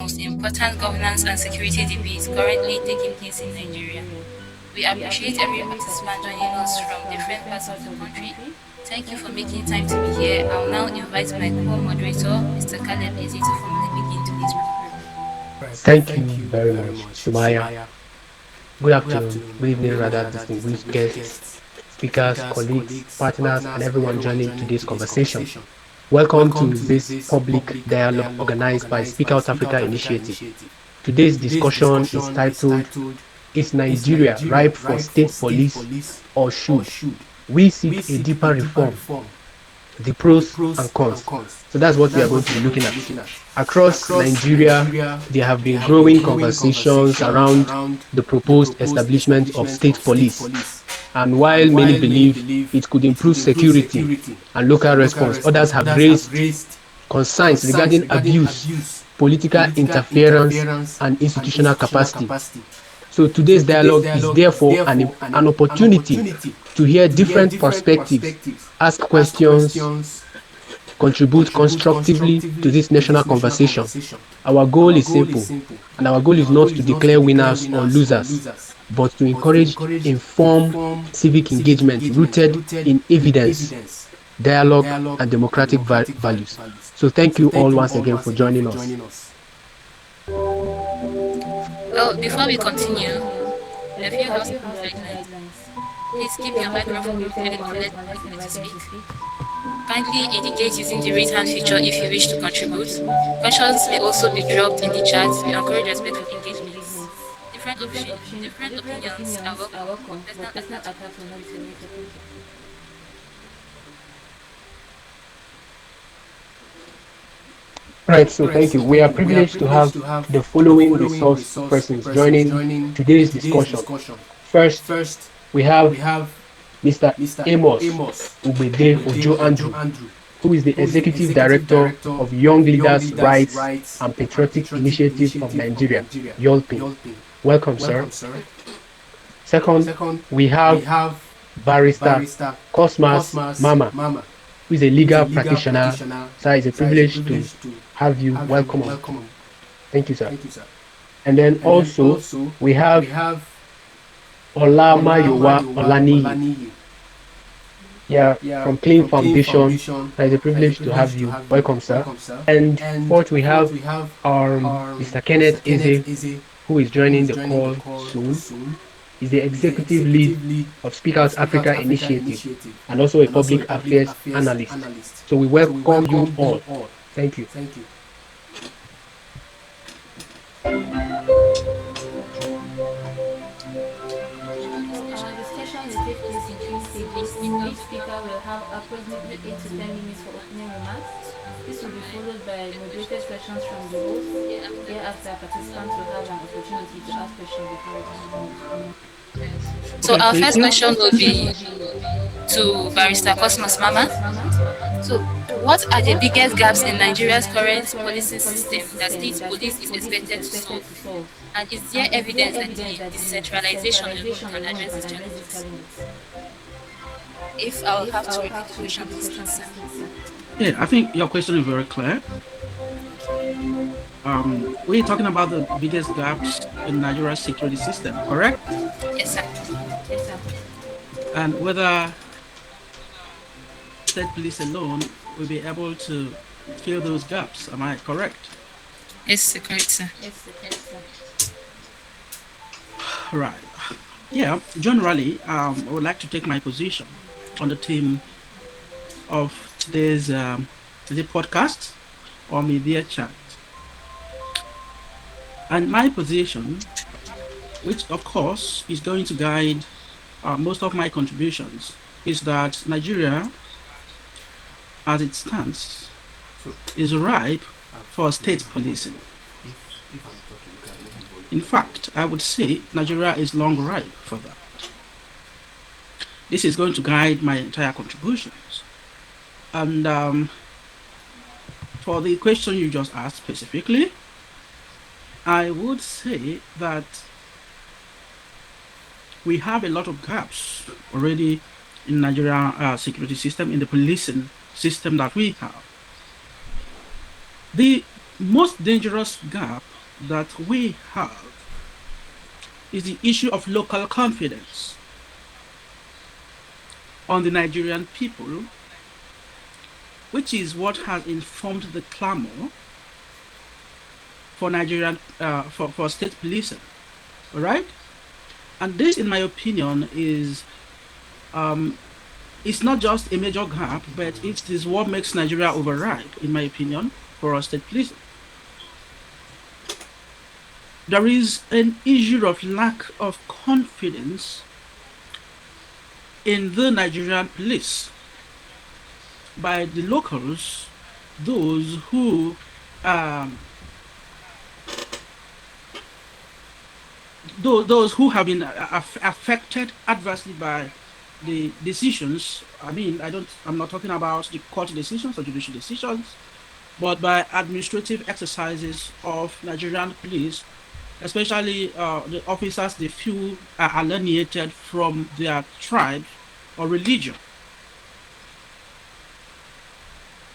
most important governance and security debates currently taking place in Nigeria. We appreciate every participant joining us from different parts of the country. Thank you for making time to be here. I'll now invite my co-moderator, Mr. Caleb Ezi, to formally begin today's program. Thank you very much, Sumaya. Good afternoon, good evening, rather, distinguished guests, speakers, colleagues, partners, and everyone joining today's conversation. Welcome to this public dialogue organized by Speak Out Africa Initiative. Today's discussion is titled, Is Nigeria ripe for state police or should? We seek a deeper reform, the pros and cons. So that's what we are going to be looking at. Across Nigeria, there have been growing conversations around the proposed establishment of state police. And while many believe it could improve security and local response, others have raised concerns regarding abuse, political interference, and institutional capacity. So today's dialogue is therefore an opportunity to hear different perspectives, ask questions, contribute constructively to this national conversation. Our goal is simple, and our goal is not to declare winners or losers, but to encourage informed civic engagement rooted in evidence, dialogue, and democratic values. So thank you all once again for joining us. Well, before we continue, a few housekeeping guidelines. Please keep your microphone muted and let me to speak. Kindly indicate using the raise hand feature if you wish to contribute. Questions may also be dropped in the chat. We encourage respectful engagement. Different opinions are welcome. Let's not attack on them. Right, so thank you. We are privileged to have the following resource persons joining today's discussion. First, we have Mr. Amos Ubede Ojo Andrew, who is the Executive Director of Young Leaders' Rights and Patriotic Initiative of Nigeria, YOLPI. Welcome, sir. Second, we have Barrister Cosmas Mama, who is a legal practitioner. Sir, it's a privilege to have you. Welcome. Thank you, sir. And then also, we have Olamayowa Olaniyi. Yeah, from Clean Foundation. It's a privilege to have you. Welcome, sir. And fourth, we have our Mr. Kenneth Eze, who is joining the call soon. He's the executive lead of Speak Out Africa Initiative and also a public affairs analyst. So we welcome you all. Thank you. Each speaker will have approximately 8 to 10 minutes for opening remarks. This will be followed by moderated questions from the host. Thereafter, participants will have an opportunity to ask questions before So our first question will be to Barrister Cosmos Mama. So what are the biggest gaps in Nigeria's current policing system that state police is expected to solve? And is there evidence that the decentralization alone can address these challenges? If I'll have to repeat the question, please. Yeah, I think your question is very clear. We're talking about the biggest gaps in Nigeria's security system, correct? Yes, sir. And whether state police alone will be able to fill those gaps. Am I correct? Yes, correct, sir. Right. Yeah, generally, I would like to take my position on the theme of today's podcast or media chat. And my position, which of course is going to guide most of my contributions, is that Nigeria, as it stands, is ripe for state policing. In fact, I would say Nigeria is long ripe for that. This is going to guide my entire contributions. And for the question you just asked specifically, I would say that we have a lot of gaps already in Nigeria security system, in the policing system that we have. The most dangerous gap that we have is the issue of local confidence on the Nigerian people, which is what has informed the clamor for Nigerian for state policing. All right, and this, in my opinion, is it's not just a major gap, but it is what makes Nigeria overripe, in my opinion, for our state policing. There is an issue of lack of confidence in the Nigerian police by the locals, those who those who have been affected adversely by the decisions. I mean, I'm not talking about the court decisions or judicial decisions, but by administrative exercises of Nigerian police, especially the officers, the few are alienated from their tribe or religion.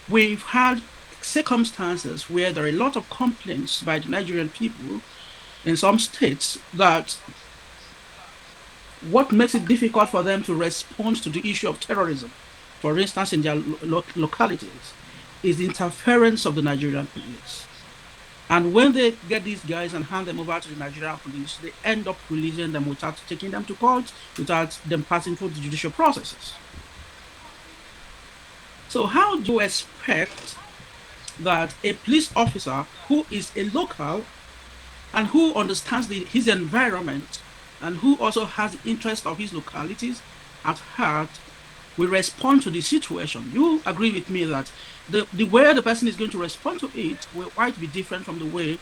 We've had circumstances where there are a lot of complaints by the Nigerian people in some states that what makes it difficult for them to respond to the issue of terrorism, for instance, in their localities, is the interference of the Nigerian police. And when they get these guys and hand them over to the Nigerian police, they end up releasing them without taking them to court, without them passing through the judicial processes. So how do you expect that a police officer who is a local and who understands his environment and who also has the interest of his localities at heart will respond to the situation? You agree with me that the way the person is going to respond to it will quite be different from the way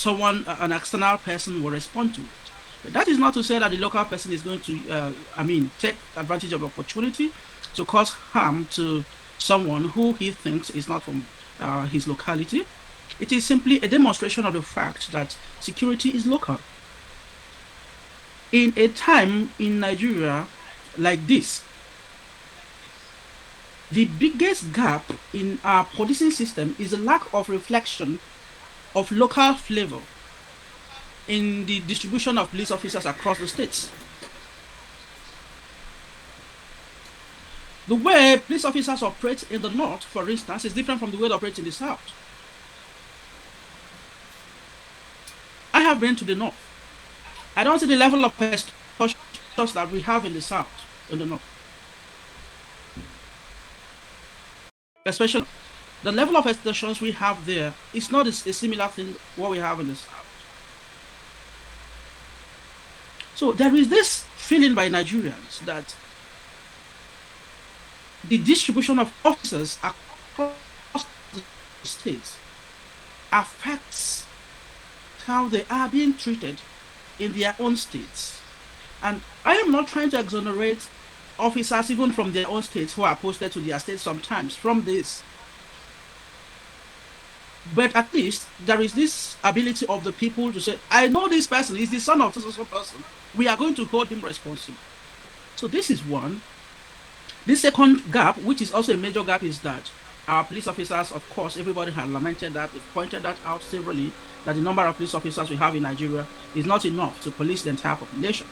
an external person will respond to it. But that is not to say that the local person is going to, take advantage of the opportunity to cause harm to someone who he thinks is not from his locality. It is simply a demonstration of the fact that security is local. In a time in Nigeria like this, the biggest gap in our policing system is a lack of reflection of local flavor in the distribution of police officers across the states. The way police officers operate in the north, for instance, is different from the way they operate in the south. I have been to the north. I don't see the level of extortion that we have in the south, in the north. Especially the level of extortions we have there is not a similar thing what we have in the south. So there is this feeling by Nigerians that the distribution of officers across the states affects how they are being treated in their own states. And I am not trying to exonerate officers even from their own states who are posted to their states sometimes from this. But at least there is this ability of the people to say, I know this person is the son of this person. We are going to hold him responsible. So this is one. The second gap, which is also a major gap, is that our police officers, of course, everybody has lamented that, they've pointed that out severally, that the number of police officers we have in Nigeria is not enough to police the entire population.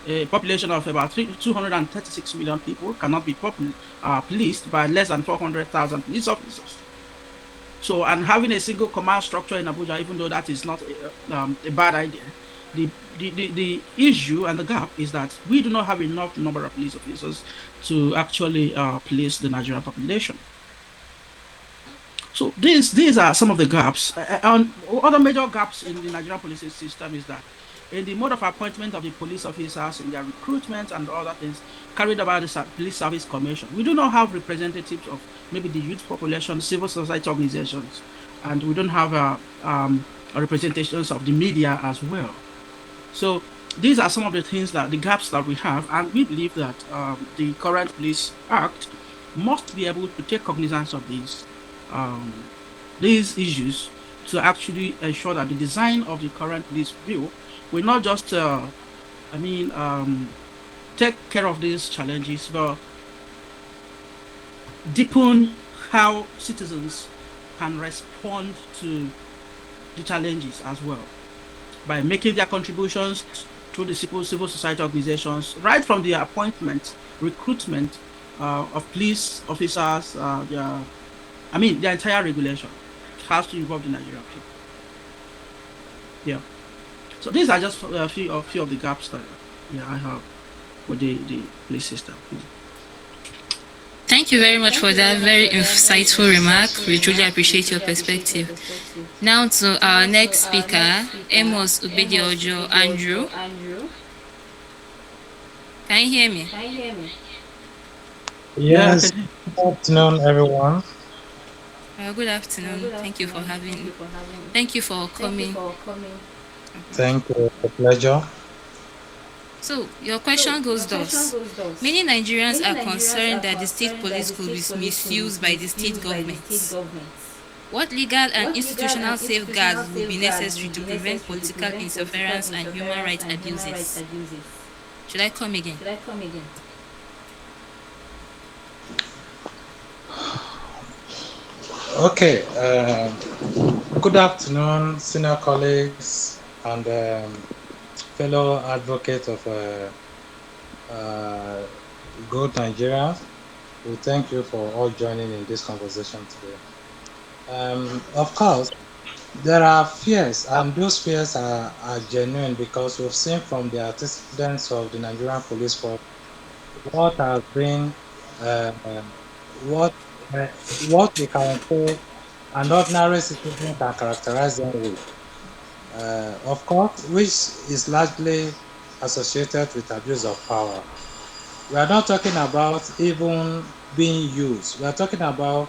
A population of about 236 million people cannot be policed by less than 400,000 police officers. So, and having a single command structure in Abuja, even though that is not a bad idea, the issue and the gap is that we do not have enough number of police officers to actually police the Nigerian population. So these are some of the gaps. And other major gaps in the Nigerian police system is that in the mode of appointment of the police officers, in their recruitment and other things carried out by the Police Service Commission, we do not have representatives of maybe the youth population, civil society organizations, and we don't have representations of the media as well. So these are some of the things the gaps that we have, and we believe that the current Police Act must be able to take cognizance of these issues to actually ensure that the design of the current police bill will not just, take care of these challenges, but deepen how citizens can respond to the challenges as well by making their contributions to the civil society organizations, right from the appointment, recruitment of police officers, the entire regulation has to involve the Nigerian people. Yeah. So these are just a few of the gaps that I have with the police system. Thank you very much for that very insightful remark. We truly appreciate your perspective. Now to our next speaker, Amos Ubediojo Andrew. Can you hear me? Yeah, I Yes, can. good afternoon, everyone. Good afternoon. Thank you for having. Thank you for coming. Thank you. A pleasure. So your question goes thus: many Nigerians are concerned that the state police could be misused by the state governments. What legal and institutional safeguards would be necessary to prevent political interference and human rights abuses? Should I come again? Okay. Good afternoon, senior colleagues and fellow advocates of uh, good Nigeria. We thank you for all joining in this conversation today. Of course, there are fears, and those fears are genuine because we've seen from the antecedents of the Nigerian police force what has been uh, what what we can say an ordinary citizen can characterize them with. Of course, which is largely associated with abuse of power. We are not talking about even being used. We are talking about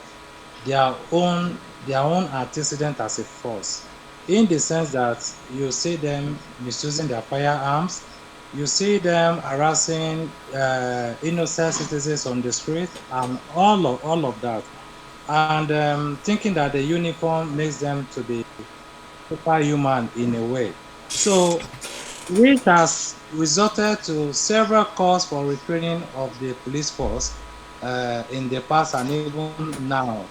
their own antecedent as a force, in the sense that you see them misusing their firearms, you see them harassing innocent citizens on the street, and all of that, and thinking that the uniform makes them to be superhuman in a way. So, which has resulted to several calls for retraining of the police force in the past and even now.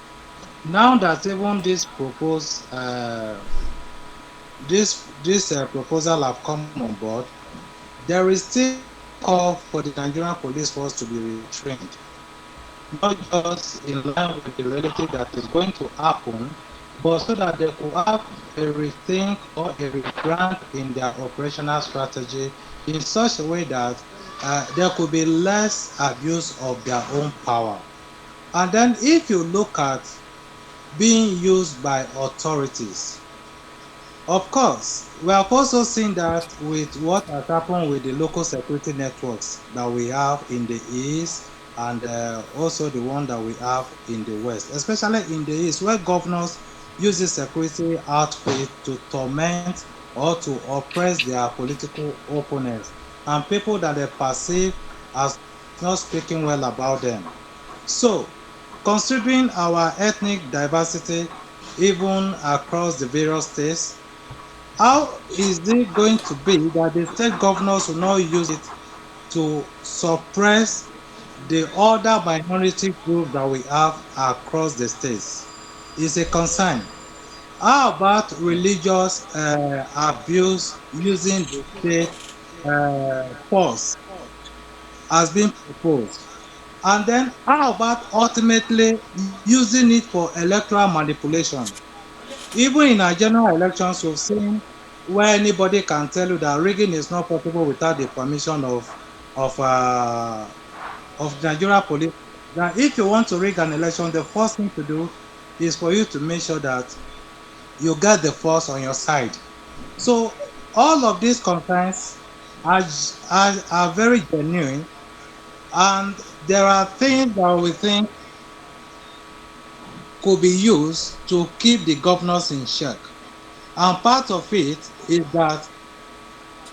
Now that even this proposal have come on board, there is still call for the Nigerian police force to be retrained, not just in line with the reality that is going to happen, but so that they could have a rethink or a rebrand in their operational strategy in such a way that there could be less abuse of their own power. And then if you look at being used by authorities, of course, we have also seen that with what has happened with the local security networks that we have in the east, and also the one that we have in the west, especially in the east, where governors use the security outfit to torment or to oppress their political opponents and people that they perceive as not speaking well about them. So, considering our ethnic diversity even across the various states, how is it going to be that the state governors will not use it to suppress the other minority group that we have across the states? Is a concern. How about religious abuse using the state force as being proposed? And then how about ultimately using it for electoral manipulation? Even in our general elections, we've seen where anybody can tell you that rigging is not possible without the permission of uh, of the Nigeria police. That if you want to rig an election, the first thing to do is for you to make sure that you get the force on your side. So all of these concerns are very genuine, and there are things that we think could be used to keep the governors in check. And part of it is that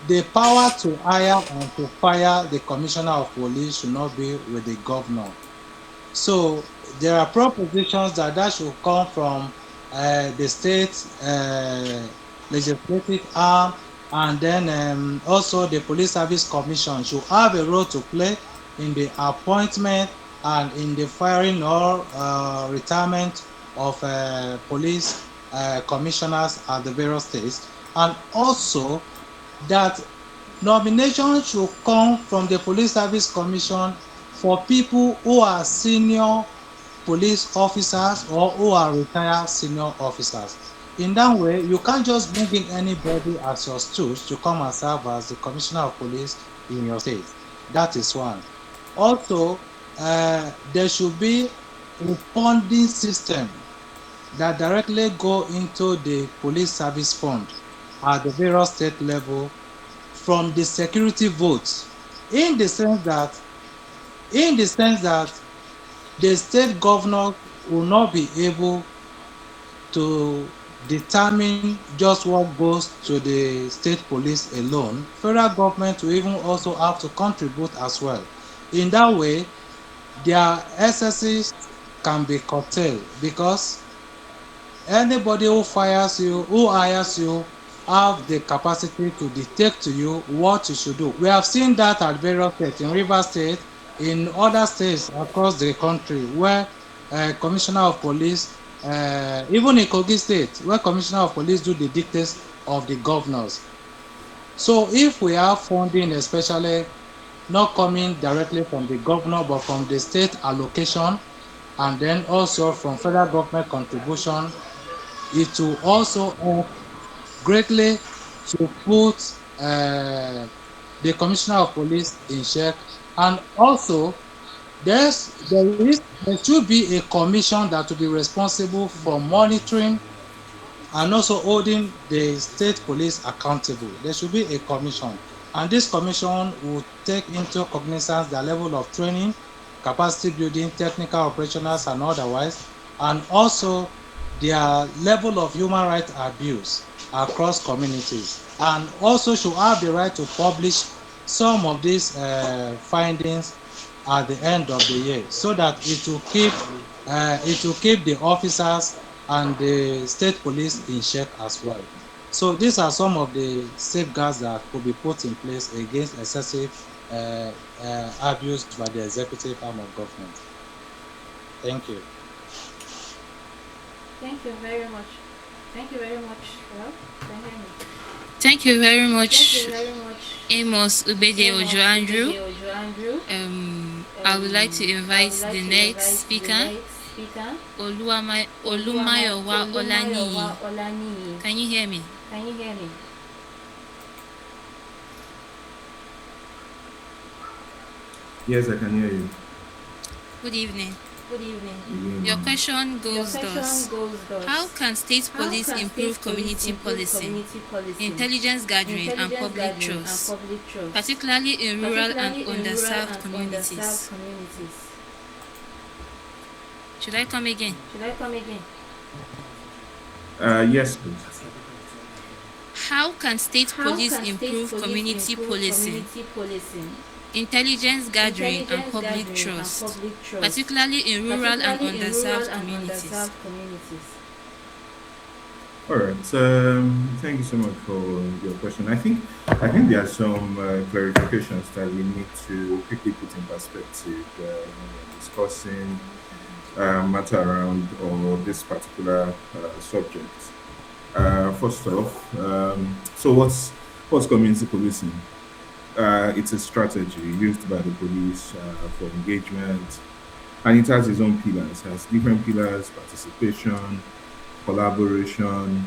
the power to hire and to fire the commissioner of police should not be with the governor. So there are propositions that should come from the state legislative arm, and then also the police service commission should have a role to play in the appointment and in the firing or retirement of police commissioners at the various states, and also that nomination should come from the Police Service Commission for people who are senior police officers or who are retired senior officers. In that way, you can't just bring in anybody as your stooge to come and serve as the commissioner of police in your state. That is one. Also, there should be a funding system that directly go into the police service fund at the various state level from the security votes, in the sense that the state governor will not be able to determine just what goes to the state police alone. Federal government will even also have to contribute as well. In that way, their excesses can be curtailed, because anybody who hires you, have the capacity to dictate to you what you should do. We have seen that at various states, in Rivers State, in other states across the country, where commissioner of police, even in Kogi State, where commissioner of police do the dictates of the governors. So if we have funding, especially not coming directly from the governor, but from the state allocation, and then also from federal government contribution, it will also help greatly to put the commissioner of police in check. And also, there should be a commission that will be responsible for monitoring and also holding the state police accountable. There should be a commission, and this commission will take into cognizance the level of training, capacity building, technical, operationals, and otherwise, and also their level of human rights abuse across communities, and also should have the right to publish some of these findings at the end of the year, so that it will keep the officers and the state police in check as well. So these are some of the safeguards that could be put in place against excessive abuse by the executive arm of government. Thank you. Thank you very much. Thank you very much. Hello? Can you hear me? Thank you very Thank much, you very much. Amos Ubede Ojo Andrew. Andrew. I would like to invite the next speaker, Olumayowa Olaniyi. Can you hear me? Can you hear me? Yes, I can hear you. Good evening. Good evening. Your question goes thus: how can state police improve community policing, intelligence gathering, and public trust, particularly in rural and underserved communities? Should I come again? Yes, please. How can state police improve community policing, intelligence gathering, and public trust, particularly in rural and underserved communities? All right. Thank you so much for your question. I think there are some clarifications that we need to quickly put in perspective when we're discussing matter around or this particular subject. First off, so what's community policing? It's a strategy used by the police for engagement, and it has its own pillars. It has different pillars: participation, collaboration.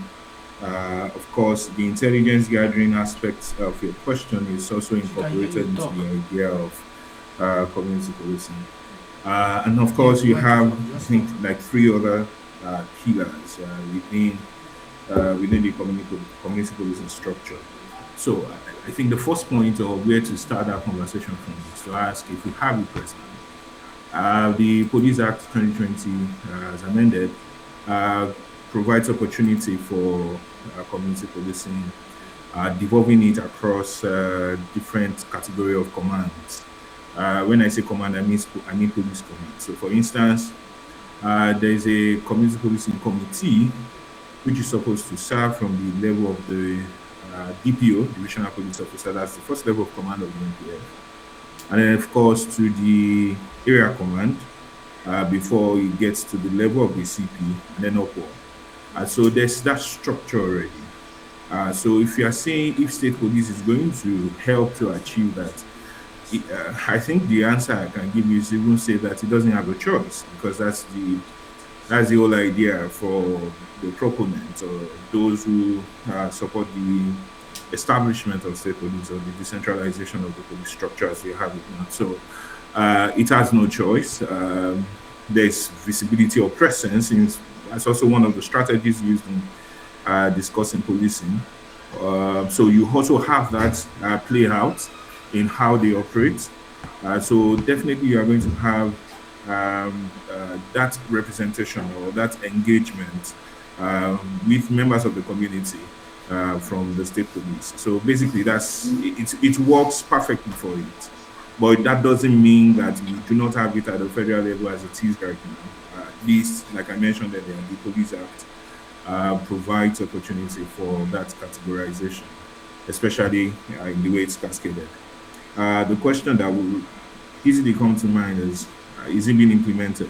Of course, the intelligence gathering aspect of your question is also incorporated into the idea of community policing. And of course, you have, I think, like 3 other pillars within the community policing structure. So I think the first point, or where to start our conversation from, is to ask if we have it present. The Police Act 2020, as amended, provides opportunity for community policing, devolving it across different category of commands. When I say command, I mean police command. So, for instance, there is a community policing committee, which is supposed to serve from the level of the DPO, Divisional Police Officer. That's the first level of command of the NPF. And then, of course, to the area command before it gets to the level of the CP, and then upward. So there's that structure already. So if you are saying if state police is going to help to achieve that, I think the answer I can give you is even say that it doesn't have a choice, because that's the whole idea for the proponents or those who support the establishment of state police or the decentralization of the police structure as we have it now. So it has no choice. There's visibility or presence. That's also one of the strategies used in discussing policing. So you also have that play out in how they operate. So definitely you are going to have that representation or that engagement with members of the community from the state police. So basically it works perfectly for it. But that doesn't mean that we do not have it at the federal level as it is right now. At least, like I mentioned earlier, the Police Act provides opportunity for that categorization, especially in the way it's cascaded. The question that will easily come to mind is it being implemented?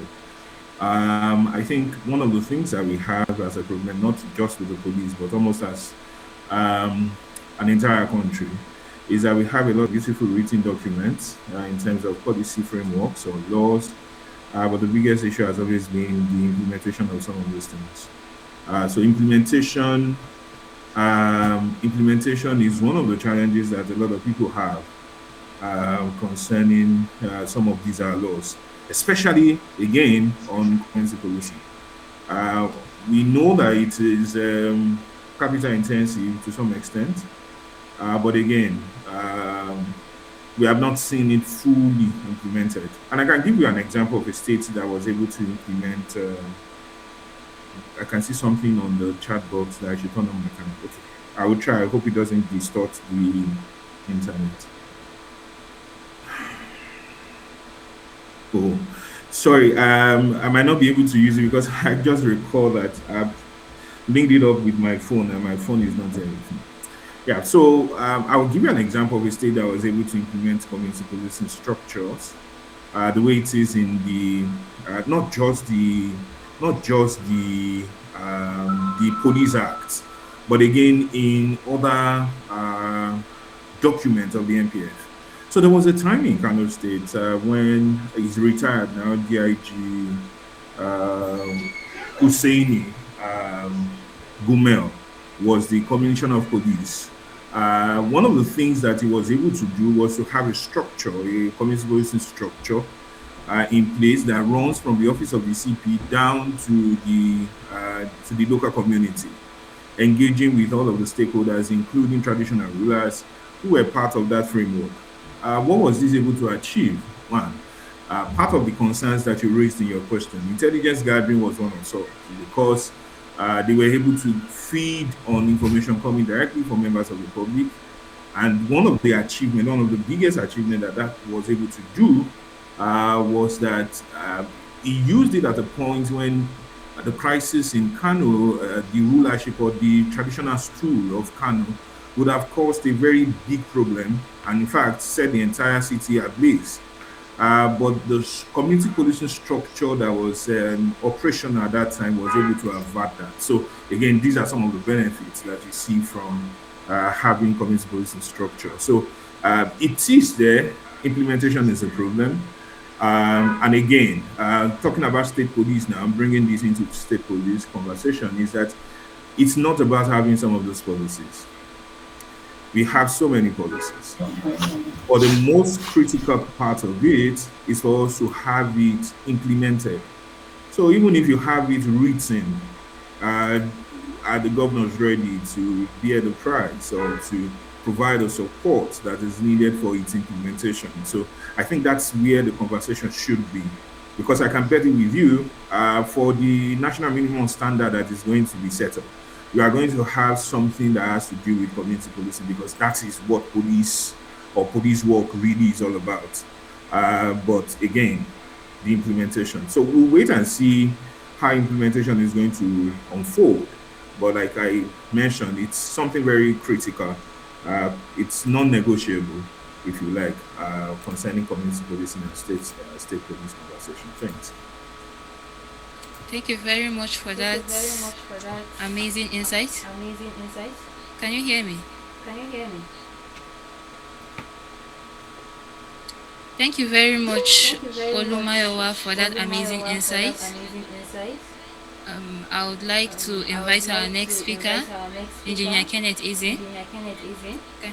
I think one of the things that we have as a government, not just with the police, but almost as an entire country, is that we have a lot of beautiful written documents in terms of policy frameworks or laws, but the biggest issue has always been the implementation of some of those things. So implementation is one of the challenges that a lot of people have concerning some of these laws, especially again on community policing. We know that it is capital intensive to some extent, but again, we have not seen it fully implemented. And I can give you an example of a state that was able to implement. I can see something on the chat box that I should turn on my camera. Okay, I will try. I hope it doesn't distort the internet. Oh, sorry. I might not be able to use it because I just recall that I've linked it up with my phone and my phone is not there with me. Yeah, so I will give you an example of a state that was able to implement community policing structures the way it is in the not just the Police Act, but again in other documents of the NPF. So there was a time in Kano State when he's retired now, DIG Husseini Gumel was the commissioner of police. One of the things that he was able to do was to have a structure, a community policing structure in place that runs from the office of the CP down to the local community, engaging with all of the stakeholders, including traditional rulers who were part of that framework. What was this able to achieve? One, part of the concerns that you raised in your question, intelligence gathering was one of sort, because they were able to feed on information coming directly from members of the public. And one of the biggest achievements that was able to do was that he used it at a point when the crisis in Kano, the rulership or the traditional stool of Kano would have caused a very big problem and in fact set the entire city ablaze. But the community policing structure that was operational at that time was able to avert that. So again, these are some of the benefits that you see from having community policing structure. So it is there. Implementation is a problem. And again, talking about state police now, I'm bringing this into state police conversation, is that it's not about having some of those policies. We have so many policies. But the most critical part of it is for us to have it implemented. So even if you have it written, are the governors ready to bear the price or to provide the support that is needed for its implementation? So I think that's where the conversation should be. Because I can bet it with you, for the national minimum standard that is going to be set up, we are going to have something that has to do with community policing, because that is what police or police work really is all about. But again, the implementation. So we'll wait and see how implementation is going to unfold. But like I mentioned, it's something very critical. It's non-negotiable, if you like, concerning community policing and state police conversation. Thanks. Thank you very much for that amazing insight. Can you hear me? Thank you very much, Olumayowa, for that amazing insight. I would like to invite our next speaker, Engineer Kenneth Eze. Okay.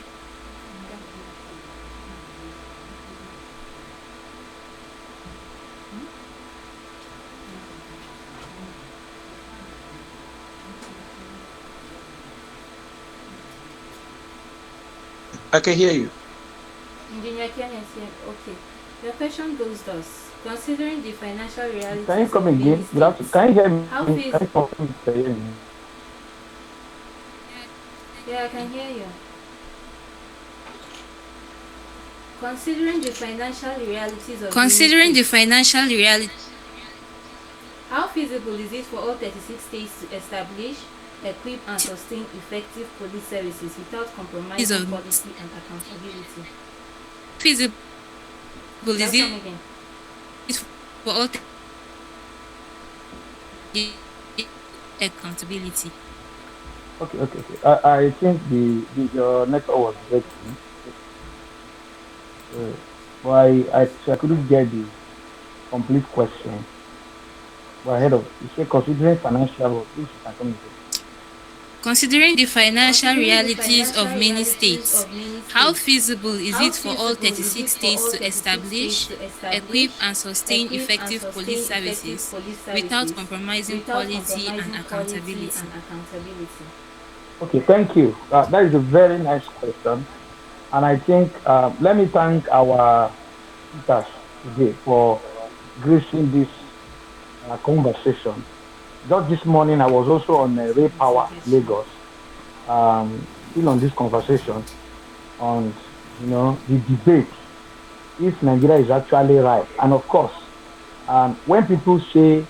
I can hear you. Engineer Kenneth, okay. Your question goes thus. Considering the financial realities Can you come of again? many states, Can you hear me? how Can fees- you come again? Yeah, I can hear you. Considering the financial realities of Considering the many states, financial reality how feasible is it for all 36 states to establish, equip, and sustain effective police services without compromising of quality and accountability? feasible is Just come it again. for all accountability? Okay. I think your network was breaking. But I couldn't get the complete question. But ahead of you say considering financial, please you can come again. Considering the financial Considering the realities financial of many realities states, of many how states, feasible is how it for all feasible is 36 it for states all to 36 states establish, to equip, establish, and sustain equip, and effective police sustain effective services police without services compromising without quality and compromising quality accountability? and accountability? Okay, thank you. That is a very nice question, and I think let me thank our speakers today for gracing this conversation. Just this morning, I was also on Ray Power Lagos, still on this conversation on the debate if Nigeria is actually right. And of course, when people say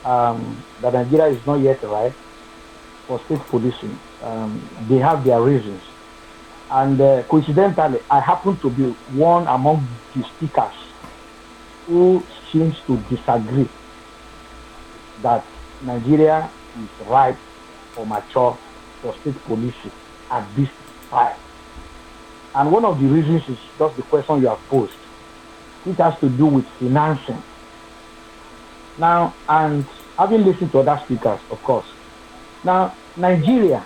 that Nigeria is not yet right for state policing, they have their reasons. And coincidentally, I happen to be one among the speakers who seems to disagree that Nigeria is ripe or mature for state policing at this time. And one of the reasons is just the question you have posed, which has to do with financing. Now, and having listened to other speakers, of course, now Nigeria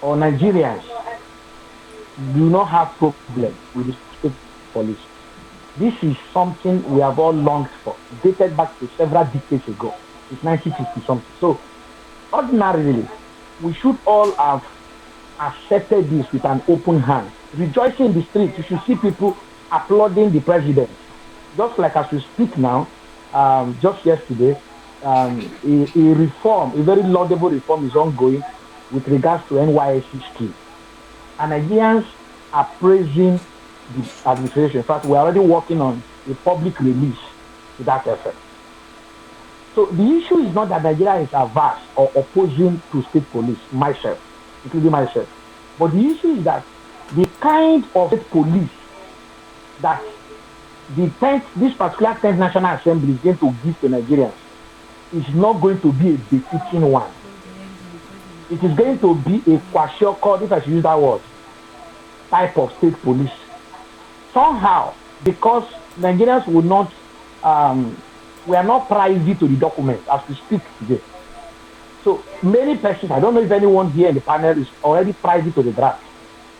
or Nigerians do not have problem with the state police. This is something we have all longed for, dated back to several decades ago. It's 1950 something. So ordinarily, we should all have accepted this with an open hand. Rejoicing in the streets, you should see people applauding the president. Just like as we speak now, just yesterday, a reform, a very laudable reform is ongoing with regards to NYSC scheme. And Nigerians are praising the administration. In fact, we're already working on a public release to that effect. So the issue is not that Nigeria is averse or opposing to state police, myself, including myself. But the issue is that the kind of state police that this particular 10th National Assembly is going to give to Nigerians is not going to be a befitting one. It is going to be a kwashiorkor, if I should use that word, type of state police. Somehow, because Nigerians will not, we are not privy to the documents as we speak today. So many persons, I don't know if anyone here in the panel is already privy to the draft,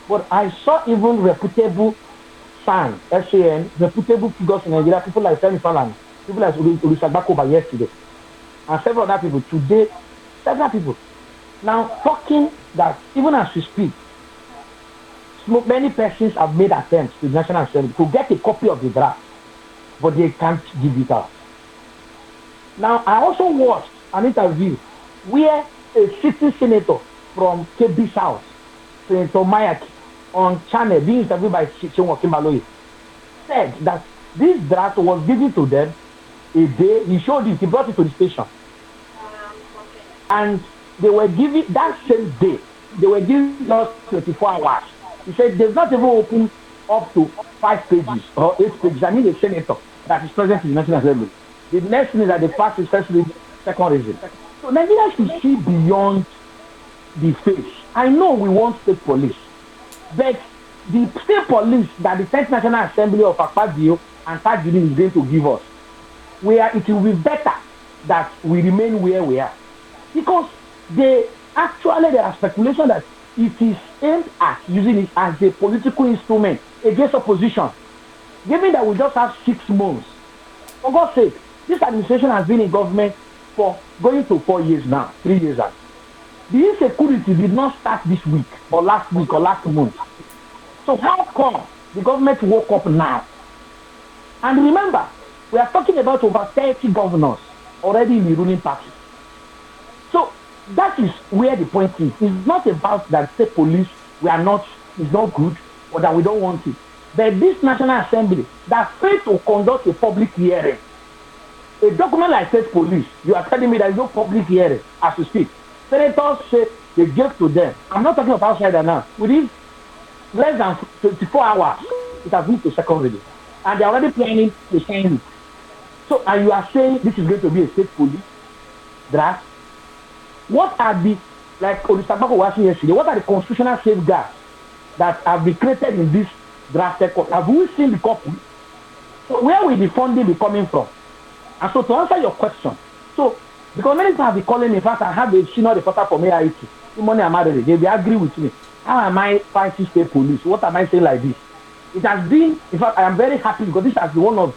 but I saw even reputable SAN, reputable figures in Nigeria, people like Femi Falana, people like Olusegun yesterday, and several other people today, several people. Now talking that even as we speak, many persons have made attempts to the National Assembly to get a copy of the draft, but they can't give it out. Now, I also watched an interview where a sitting senator from KB South, Senator Mayaki, on channel being interviewed by Chinwo Kimbaloye, said that this draft was given to them a day. He showed it, he brought it to the station. And they were giving, that same day, they were giving us 24 hours. He said they've not even opened up to 5 pages or 8 pages. I need a senator that is present in the National Assembly. The next thing is that they pass his first reading Second reason. So Nigeria should see beyond the face. I know we want state police, but the state police that the 10th National Assembly of Akpabio and Tajudin is going to give us, where it will be better that we remain where we are. Because there are speculation that it is aimed at using it as a political instrument against opposition. Given that we just have 6 months, for God's sake, this administration has been in government for going to 4 years now, 3 years now. The insecurity did not start this week or last month. So how come the government woke up now? And remember, we are talking about over 30 governors already in the ruling party. So that is where the point is. It's not about that state police is not good or that we don't want it. But this National Assembly that failed to conduct a public hearing. A document like state police, you are telling me there is no public hearing as we speak. Senators say they gave to them. I'm not talking of outsider now. Within less than 24 hours, it has moved to second reading. And they're already planning to sign it. So, and you are saying this is going to be a state police draft. What are the, like Olisabako was saying yesterday, what are the constitutional safeguards that have been created in this drafted code? Have we seen the copy? So where will the funding be coming from? And so to answer your question, so because many people have been calling me, in fact, I have a senior reporter from AIT, Simone Amadede, they agree with me. How am I fighting state police? What am I saying like this? It has been, in fact, I am very happy because this has been one of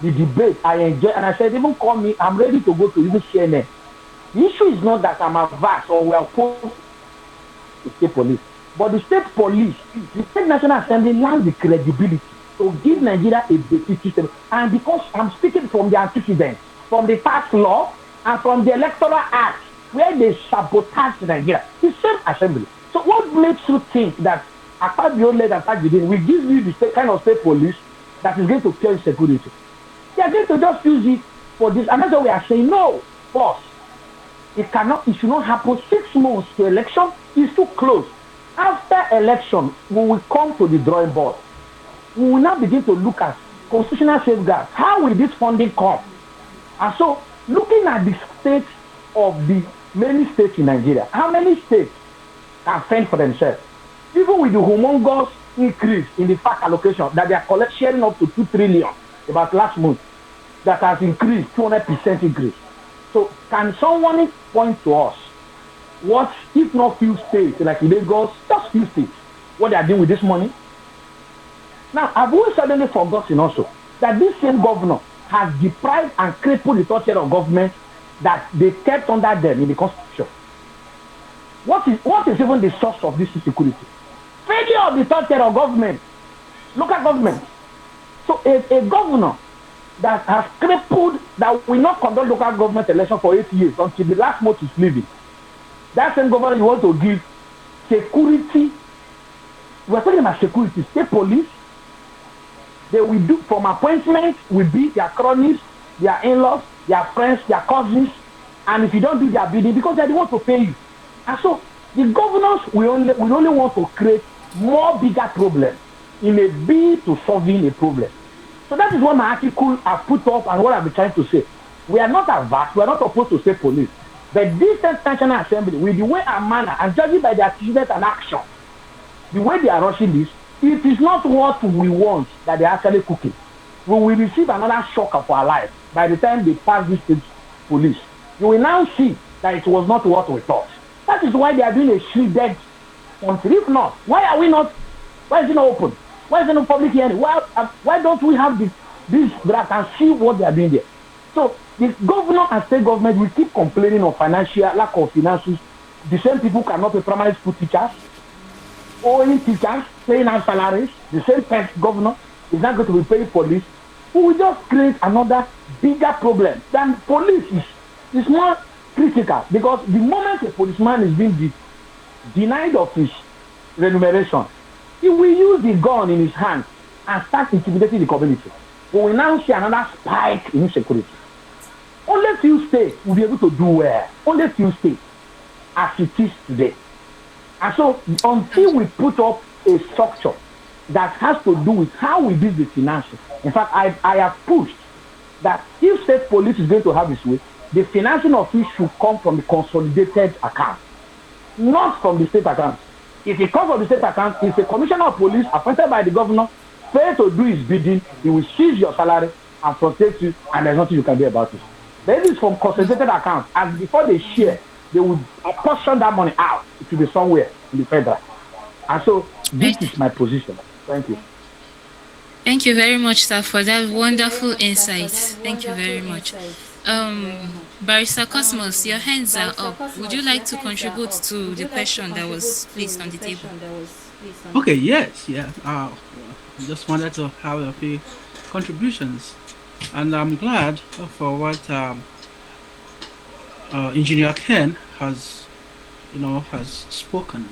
the debates I enjoy. And I said, even call me, I'm ready to go to even CNN. The issue is not that I'm advanced or we are opposed to state police. But the state police, the state National Assembly lacks the credibility to give Nigeria a basic system. And because I'm speaking from the antecedents, from the tax law, and from the Electoral Act, where they sabotage Nigeria, the same assembly. So what makes you think that Akpabio-led and Tajudin will give you the kind of state police that is going to kill security? They are going to just use it for this. And that's why we are saying, no, boss, it should not happen 6 months to election. It's too close. After election, we will come to the drawing board. We will now begin to look at constitutional safeguards. How will this funding come? And so, looking at the state of the many states in Nigeria, how many states can fend for themselves? Even with the humongous increase in the FAC allocation that they are sharing up to 2 trillion about last month, that has increased 200% increase. So, can someone point to us what, if not few states like Lagos, just few states, what they are doing with this money? Now, have we suddenly forgotten also that this same governor has deprived and crippled the third tier of government that they kept under them in the constitution? What is even the source of this insecurity? Failure of the third tier of government, local government. So a governor that has crippled, that will not conduct local government election for 8 years until the last month is leaving. That same governor you want to give security. We're talking about security, state police. They will do from appointments, will be their cronies, their in-laws, their friends, their cousins. And if you don't do their bidding, because they want to pay you. And so the governors will only want to create more bigger problems in a bid to solving a problem. So that is what my article has put up and what I've been trying to say. We are not adverse, we are not opposed to state police. But this National Assembly, with the way and manner, and judging by their attitude and action, the way they are rushing this, it is not what we want that they are actually cooking. We will receive another shock of our life by the time they pass this state police. You will now see that it was not what we thought. That is why they are doing a shielded country. If not, why is it not open? Why is it not public hearing? Why don't we have this draft and see what they are doing there? So the governor and state government will keep complaining of lack of finances. The same people cannot pay primary school teachers, owing teachers, paying out salaries. The same governor is not going to be paying police. We will just create another bigger problem. Then police is more critical because the moment a policeman is being denied of his remuneration, he will use the gun in his hand and start intimidating the community. We will now see another spike in insecurity. Only few states will be able to do well. Only few states as it is today. And so until we put up a structure that has to do with how we build the finances. In fact, I have pushed that if state police is going to have its way, the financing of it should come from the consolidated account, not from the state account. If it comes from the state account, if a commissioner of police appointed by the governor fails to do his bidding, he will seize your salary and frustrate you, and there's nothing you can do about it. But if it's from consolidated accounts, and before they share, they will apportion that money out. It will be somewhere in the federal. And so this is my position. Thank you. Thank you very much, sir, for that wonderful insight. Thank you very much. Barrister Cosmos, your hands are up. Would you like to contribute to the question that was placed on the table? Okay, yes, yeah. I just wanted to have a few contributions, and I'm glad for what Engineer Ken has spoken.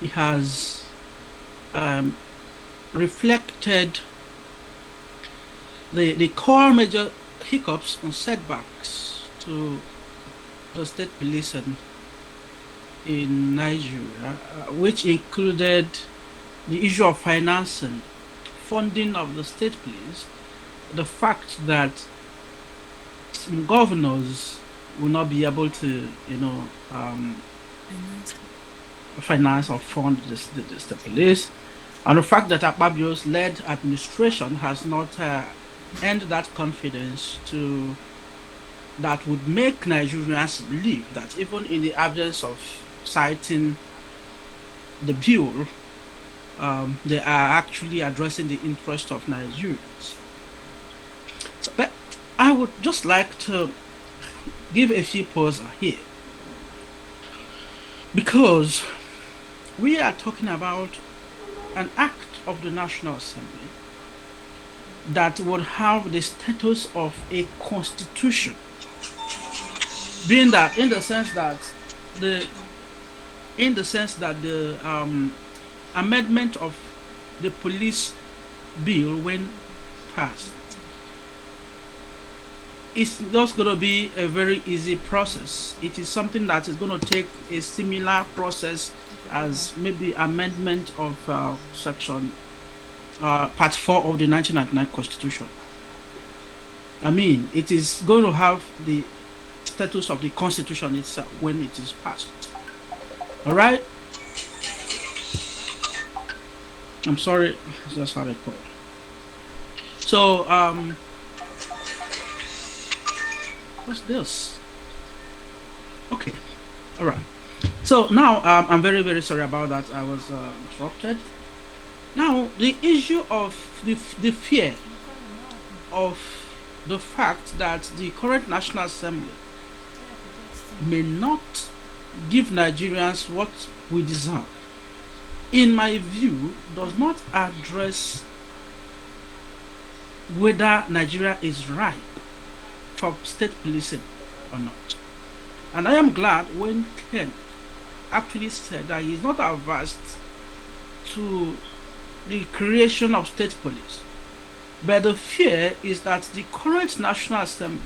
He has reflected the core major hiccups and setbacks to the state policing in Nigeria, which included the issue of financing, funding of the state police, the fact that some governors will not be able to, finance or fund the police, and the fact that Akpabio's led administration has not earned that confidence that would make Nigerians believe that even in the absence of citing the bill, they are actually addressing the interest of Nigerians. So, but I would just like to give a few pauses here, because we are talking about an act of the National Assembly that would have the status of a constitution, being that in the sense that the amendment of the police bill, when passed, it's not going to be a very easy process. It is something that is going to take a similar process as maybe amendment of section part 4 of the 1999 Constitution. I mean, it is going to have the status of the Constitution itself when it is passed. All right? I'm sorry, I just had a call. So, what's this? Okay, all right. So now, I'm very, very sorry about that. I was interrupted. Now, the issue of the fear of the fact that the current National Assembly may not give Nigerians what we deserve, in my view, does not address whether Nigeria is ripe for state policing or not. And I am glad when Ken actually said that he's not averse to the creation of state police. But the fear is that the current National Assembly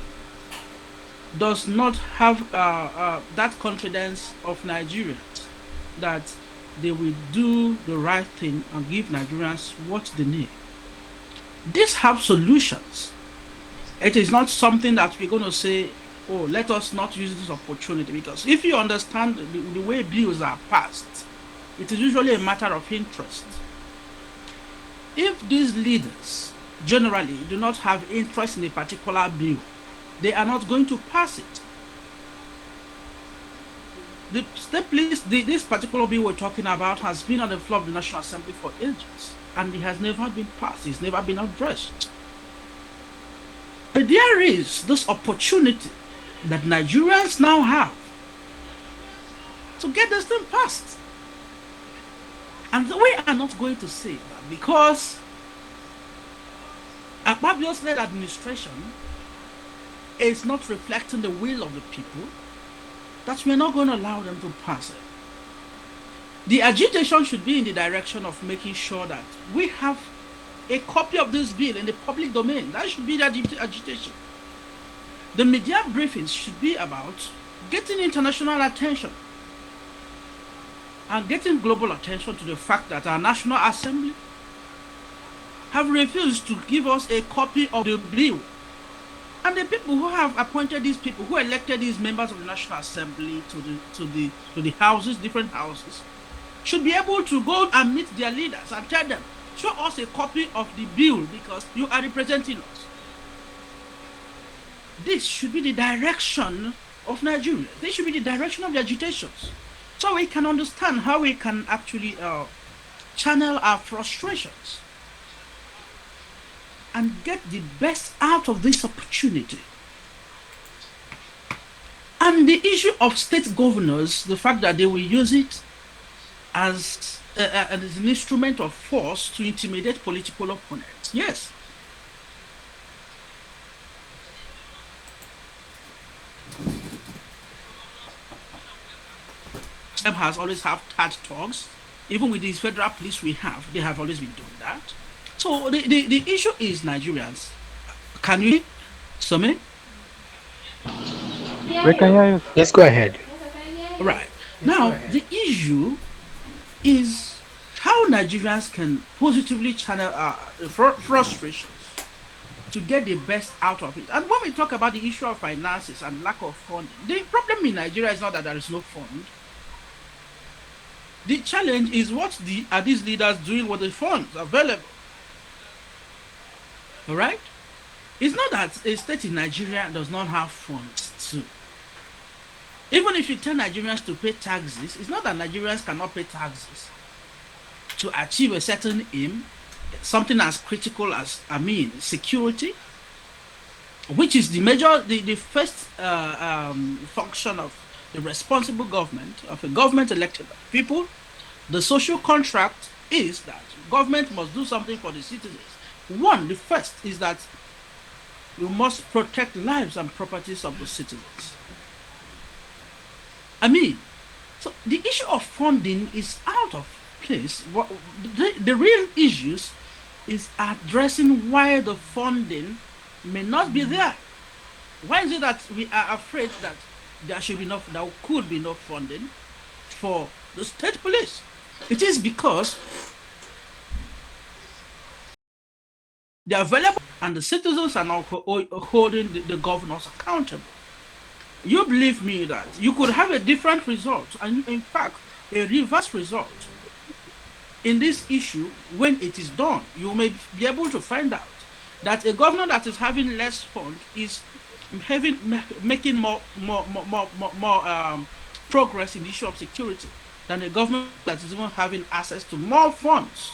does not have that confidence of Nigerians that they will do the right thing and give Nigerians what they need. These have solutions. It is not something that we're going to say, oh, let us not use this opportunity, because if you understand the way bills are passed, it is usually a matter of interest. If these leaders generally do not have interest in a particular bill, they are not going to pass it. The state police, this particular bill we're talking about has been on the floor of the National Assembly for ages, and it has never been passed. It's never been addressed. But there is this opportunity that Nigerians now have to get this thing passed. And we are not going to say that because Akpabio's led administration is not reflecting the will of the people, that we're not going to allow them to pass it. The agitation should be in the direction of making sure that we have a copy of this bill in the public domain. That should be the agitation. The media briefings should be about getting international attention and getting global attention to the fact that our National Assembly have refused to give us a copy of the bill And the people who have appointed these people, who elected these members of the National Assembly to the houses, different houses, should be able to go and meet their leaders and tell them, show us a copy of the bill because you are representing us. This should be the direction of Nigeria. This should be the direction of the agitations. So we can understand how we can actually channel our frustrations and get the best out of this opportunity. And the issue of state governors, the fact that they will use it as an instrument of force to intimidate political opponents. Yes. Has always had talks, even with these federal police they have always been doing that. So the issue is Nigerians. Can you submit? We can hear you. Yes, go ahead. Right. Now, the issue is how Nigerians can positively channel frustrations to get the best out of it. And when we talk about the issue of finances and lack of funding, the problem in Nigeria is not that there is no fund. The challenge is what are these leaders doing with the funds available? All right? It's not that a state in Nigeria does not have funds too. Even if you tell Nigerians to pay taxes, it's not that Nigerians cannot pay taxes to achieve a certain aim, something as critical as, security, which is the first function of the responsible government, of a government elected by people. The social contract is that government must do something for the citizens. One, the first is that you must protect lives and properties of the citizens. So the issue of funding is out of place. The real issues is addressing why the funding may not be there. Why is it that we are afraid that there could be no funding for the state police? It is because they are available and the citizens are not holding the governors accountable. You believe me that you could have a different result, and in fact, a reverse result in this issue when it is done. You may be able to find out that a governor that is having less funds is making more progress in the issue of security than a government that is even having access to more funds.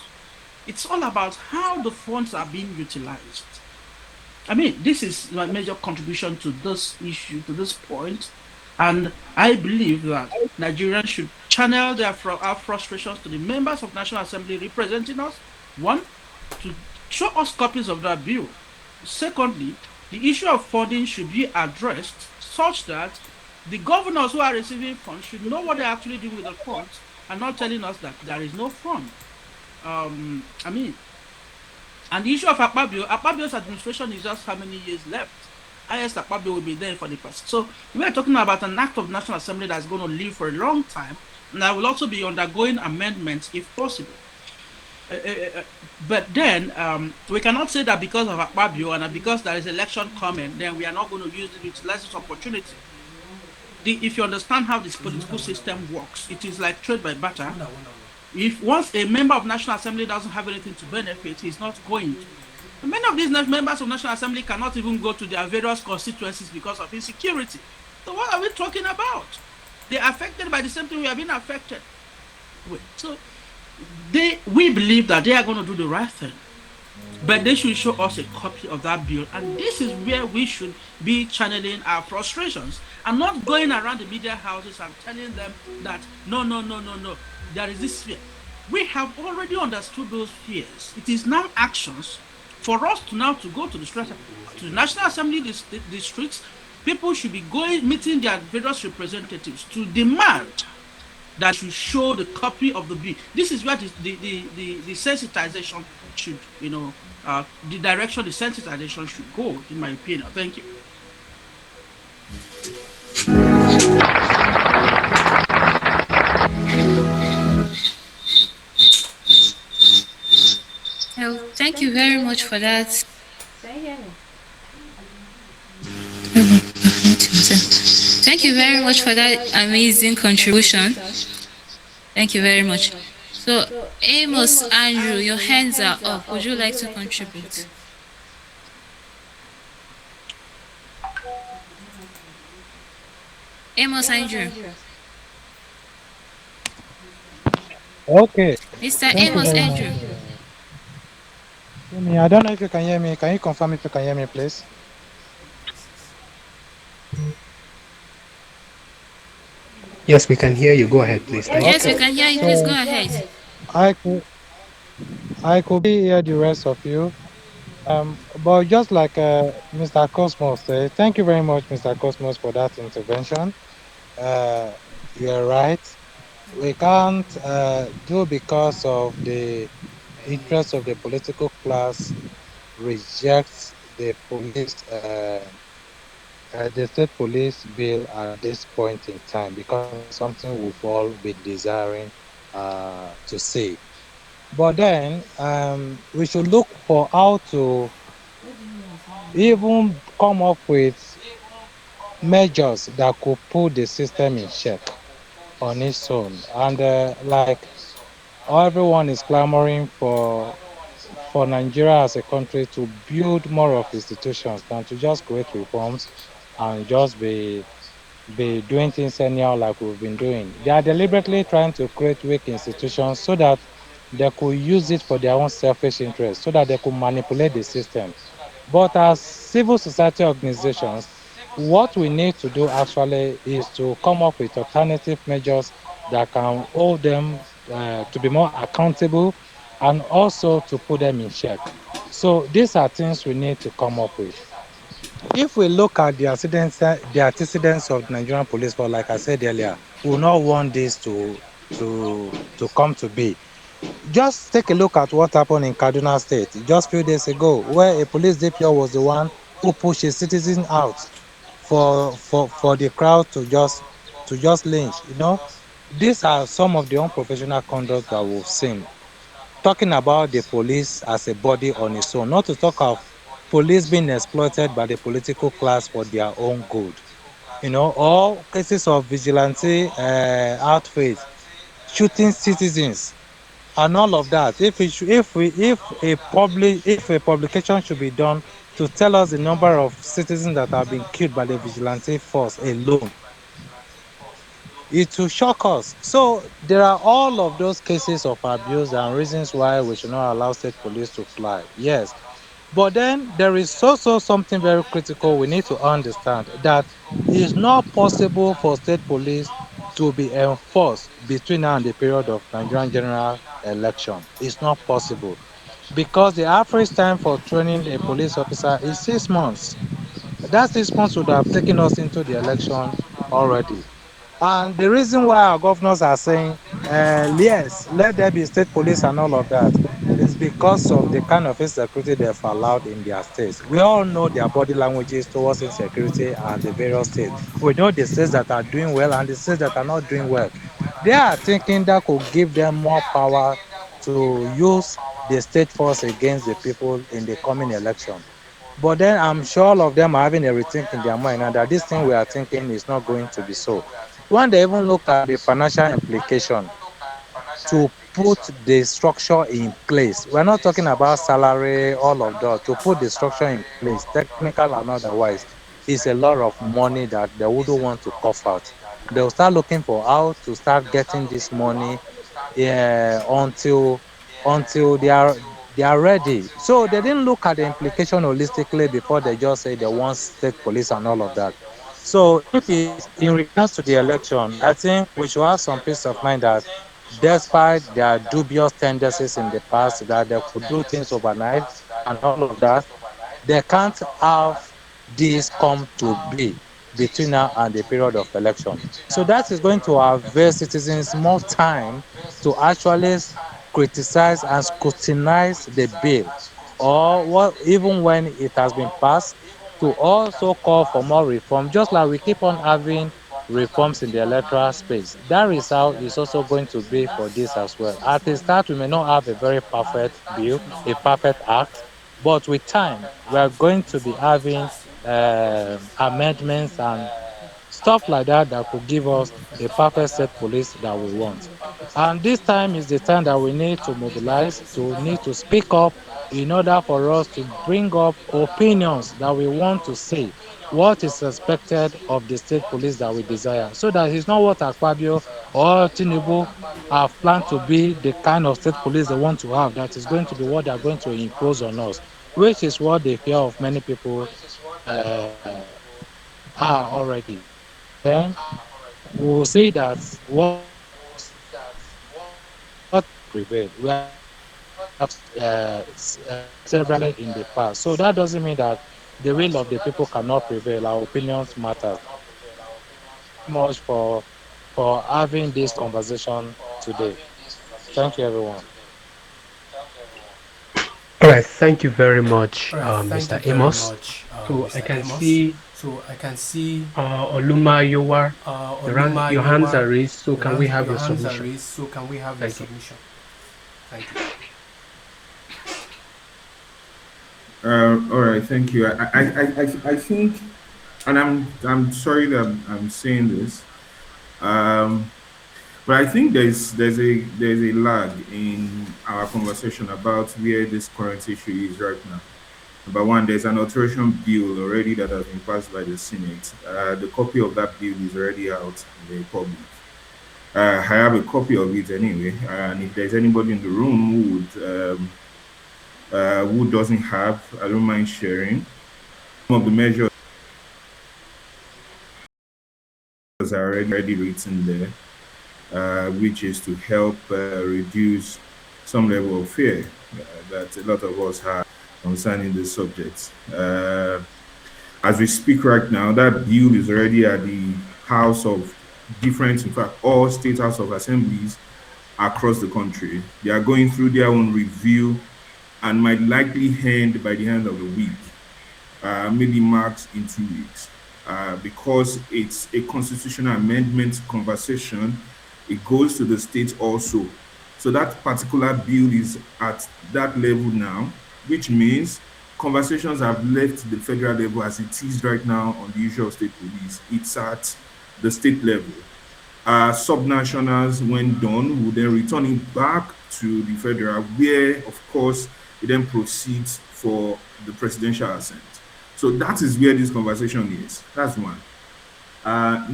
It's all about how the funds are being utilized. This is my major contribution to this issue, to this point, and I believe that Nigerians should channel our frustrations to the members of National Assembly representing us. One, to show us copies of that bill. Secondly, the issue of funding should be addressed such that the governors who are receiving funds should know what they're actually doing with the funds and not telling us that there is no fund. And the issue of Akpabio's administration is just how many years left. IS Akpabio will be there for the past. So we are talking about an act of National Assembly that's going to live for a long time, and that will also be undergoing amendments if possible. But then we cannot say that because of Akpabio and because there is election coming, then we are not going to utilize this opportunity. If you understand how this political system works, it is like trade by barter. If once a member of National Assembly doesn't have anything to benefit, he's not going to. Many of these members of National Assembly cannot even go to their various constituencies because of insecurity. So what are we talking about? They're affected by the same thing we have been affected with. So we believe that they are going to do the right thing. But they should show us a copy of that bill. And this is where we should be channeling our frustrations and not going around the media houses and telling them that no, there is this fear. We have already understood those fears. It is now actions for us to go to the streets, to the National Assembly districts. People should be meeting their various representatives to demand that should show the copy of the bill. This is where the sensitization should, the direction the sensitization should go, in my opinion. Thank you. Well, thank you very much for that. Can you hear me? Thank you very much for that amazing contribution. Thank you very much. So, So, Amos, Amos, Andrew, your Andrew, your hands are hands are up. Would up. you Would like you to like to contribute? contribute? Amos, Amos, Andrew. Andrew. Okay, Mr. thank you Amos, very Andrew. much. Jimmy, I don't know if you can hear me. Can you confirm if you can hear me, please? Yes, we can hear you. Go ahead, please. Thank you. Yes, we Okay, can hear you. Please go so ahead. I could I could be here the rest of you. But just like Mr. Cosmos said, thank you very much, Mr. Cosmos, for that intervention. Uh, you're right. We can't do because of the interest of the political class reject the state police bill at this point in time because it's something we've all been desiring to see. But then we should look for how to What do you mean it's not my phone? even come up with measures that could put the system in check on its own. And like everyone is clamoring for Nigeria as a country to build more of institutions than to just create reforms and just be doing things anyhow like we've been doing. They are deliberately trying to create weak institutions so that they could use it for their own selfish interests, so that they could manipulate the system. But as civil society organizations, what we need to do actually is to come up with alternative measures that can hold them to be more accountable and also to put them in check. So these are things we need to come up with. If we look at the antecedents of the Nigerian police force, like I said earlier, we will not want this to come to be. Just take a look at what happened in Kaduna State just a few days ago, where a police DPO was the one who pushed a citizen out for the crowd to just lynch. These are some of the unprofessional conduct that we've seen. Talking about the police as a body on its own, not to talk of police being exploited by the political class for their own good. All cases of vigilante outfits shooting citizens and all of that. If a publication should be done to tell us the number of citizens that have been killed by the vigilante force alone, it will shock us. So there are all of those cases of abuse and reasons why we should not allow state police to fly. Yes, but then there is also something very critical we need to understand, that it's not possible for state police to be enforced between now and the period of Nigerian general election. It's not possible because the average time for training a police officer is 6 months. That 6 months would have taken us into the election already. And the reason why our governors are saying, yes, let there be state police and all of that, is because of the kind of insecurity they've allowed in their states. We all know their body languages towards insecurity and the various states. We know the states that are doing well and the states that are not doing well. They are thinking that could give them more power to use the state force against the people in the coming election. But then I'm sure all of them are having a rethink in their mind and that this thing we are thinking is not going to be so. When they even look at the financial implication to put the structure in place, we're not talking about salary, all of that. To put the structure in place, technical and otherwise, is a lot of money that they wouldn't want to cough out. They'll start looking for how to start getting this money until they are ready. So they didn't look at the implication holistically before they just say they want state police and all of that. So if it's in regards to the election, I think we should have some peace of mind that despite their dubious tendencies in the past that they could do things overnight and all of that, they can't have this come to be between now and the period of election. So that is going to avail citizens more time to actually criticize and scrutinize the bill, or what, even when it has been passed, to also call for more reform, just like we keep on having reforms in the electoral space. That is how it's also going to be for this as well. At the start, we may not have a very perfect bill, a perfect act, but with time, we are going to be having amendments and stuff like that that could give us a perfect state police that we want. And this time is the time that we need to mobilize, to need to speak up in order for us to bring up opinions that we want to see, what is expected of the state police that we desire, so that it's not what Akpabio or Tinubu have planned to be the kind of state police they want to have, that is going to be what they are going to impose on us, which is what the fear of many people uh, are already. Then we'll see that what prevail. We have severally in the past. So that doesn't mean that the will of the people cannot prevail. Our opinions matter. Much for having this conversation today. Thank you, everyone. All right, thank you very much, Mr. Amos. So I can see Oluma Yowar, your hands are raised. So can we have your submission? Thank you. All right, thank you. I think, and I'm sorry that I'm saying this, but I think there's a lag in our conversation about where this current issue is right now. Number one, there's an alteration bill already that has been passed by the Senate. The copy of that bill is already out in the public. I have a copy of it anyway, and if there's anybody in the room who doesn't have, I don't mind sharing. Some of the measures are already written there, which is to help reduce some level of fear that a lot of us have concerning this subject. As we speak right now, that bill is already at the House of different, in fact, all state House of Assemblies across the country. They are going through their own review and might likely end by the end of the week, maybe max in 2 weeks. Because it's a constitutional amendment conversation, it goes to the states also. So that particular bill is at that level now, which means conversations have left the federal level as it is right now on the issue of state police. It's at the state level. Subnationals, when done, will then return it back to the federal, where, of course, it then proceeds for the presidential assent. So that is where this conversation is. That's one.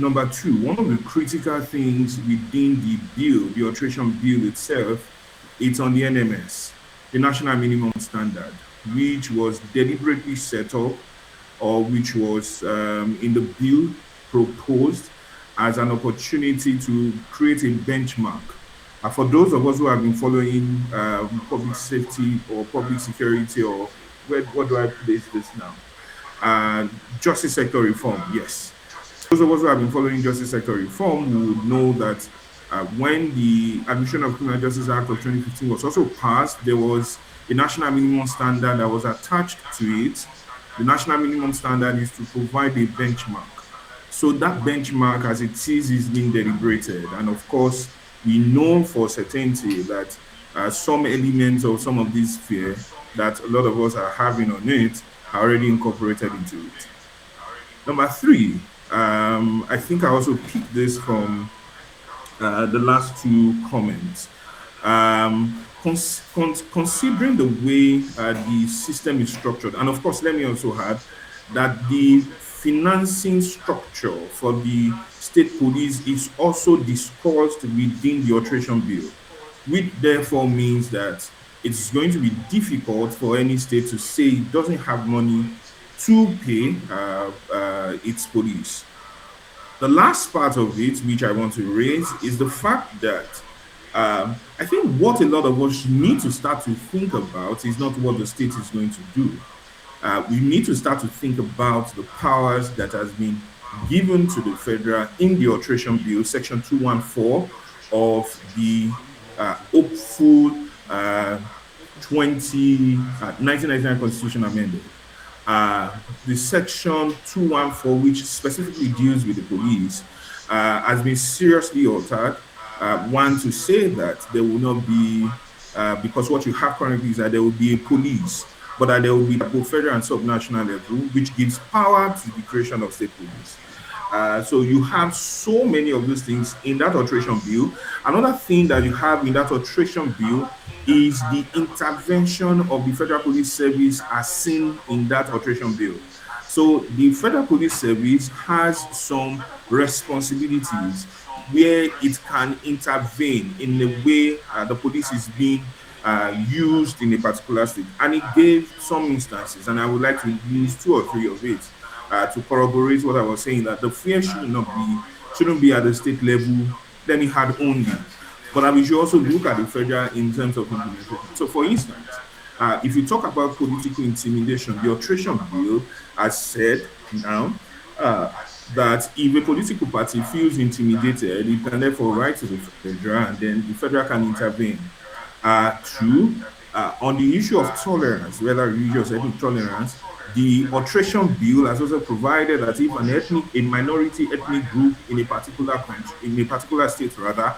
Number two, one of the critical things within the bill, the alteration bill itself, it's on the NMS, the National Minimum Standard, which was deliberately set up, or which was in the bill proposed as an opportunity to create a benchmark. For those of us who have been following public safety or public security, or what do I place this now? Justice sector reform, yes. Those of us who have been following justice sector reform would know that when the Admission of Criminal Justice Act of 2015 was also passed, there was a national minimum standard that was attached to it. The national minimum standard is to provide a benchmark. So that benchmark, as it is being deliberated. And of course, we know for certainty that some elements of some of this fear that a lot of us are having on it are already incorporated into it. Number three, I think I also picked this from the last two comments. Considering the way the system is structured, and of course, let me also add that the financing structure for the state police is also discussed within the alteration bill, which therefore means that it's going to be difficult for any state to say it doesn't have money to pay its police. The last part of it, which I want to raise, is the fact that I think what a lot of us need to start to think about is not what the state is going to do. We need to start to think about the powers that has been given to the federal in the alteration bill, section 214 of the hopeful 1999 Constitution amended. The section 214, which specifically deals with the police, has been seriously altered. One, to say that there will not be, because what you have currently is that there will be a police but that there will be both federal and subnational level, which gives power to the creation of state police. So you have so many of those things in that alteration bill. Another thing that you have in that alteration bill is the intervention of the Federal Police Service as seen in that alteration bill. So the Federal Police Service has some responsibilities where it can intervene in the way the police is being used in a particular state. And it gave some instances, and I would like to use two or three of it to corroborate what I was saying, that the fear shouldn't be at the state level, then it had only. But we should also look at the federal in terms of implementation. So, for instance, if you talk about political intimidation, the alteration bill has said now that if a political party feels intimidated, it can therefore write to the federal, and then the federal can intervene. Two, on the issue of tolerance, whether religious or ethnic tolerance, the alteration bill has also provided that if a minority ethnic group in a particular country, in a particular state rather,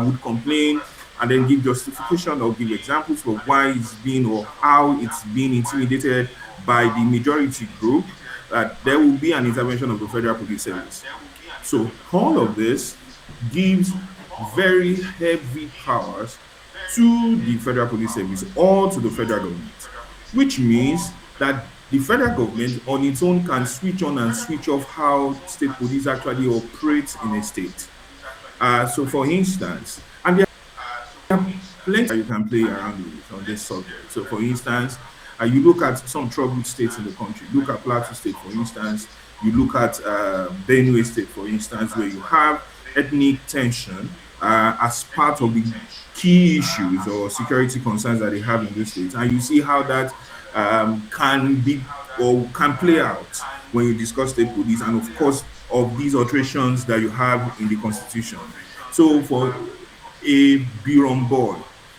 would complain and then give justification or give examples of why it's being or how it's being intimidated by the majority group, that there will be an intervention of the Federal Police Service. So all of this gives very heavy powers to the Federal Police Service or to the federal government, which means that the federal government on its own can switch on and switch off how state police actually operate in a state. So, for instance, and there are plenty that you can play around with on this subject. So, for instance, you look at some troubled states in the country. Look at Plateau State, for instance. You look at Benue State, for instance, where you have ethnic tension as part of the key issues or security concerns that they have in those states. And you see how that can be or can play out when you discuss state police, and of course of these alterations that you have in the constitution. So for a Birom boy,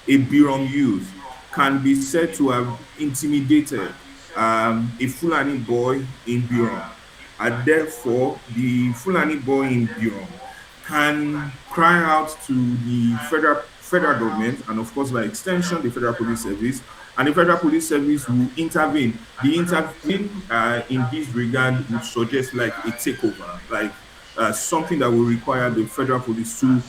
a Birom youth can be said to have intimidated a Fulani boy in Birom, and therefore the Fulani boy in Birom can cry out to the federal government, and of course by extension the Federal Police Service, and the Federal Police Service will intervene. The intervene in this regard would suggest like a takeover, like something that will require the Federal Police to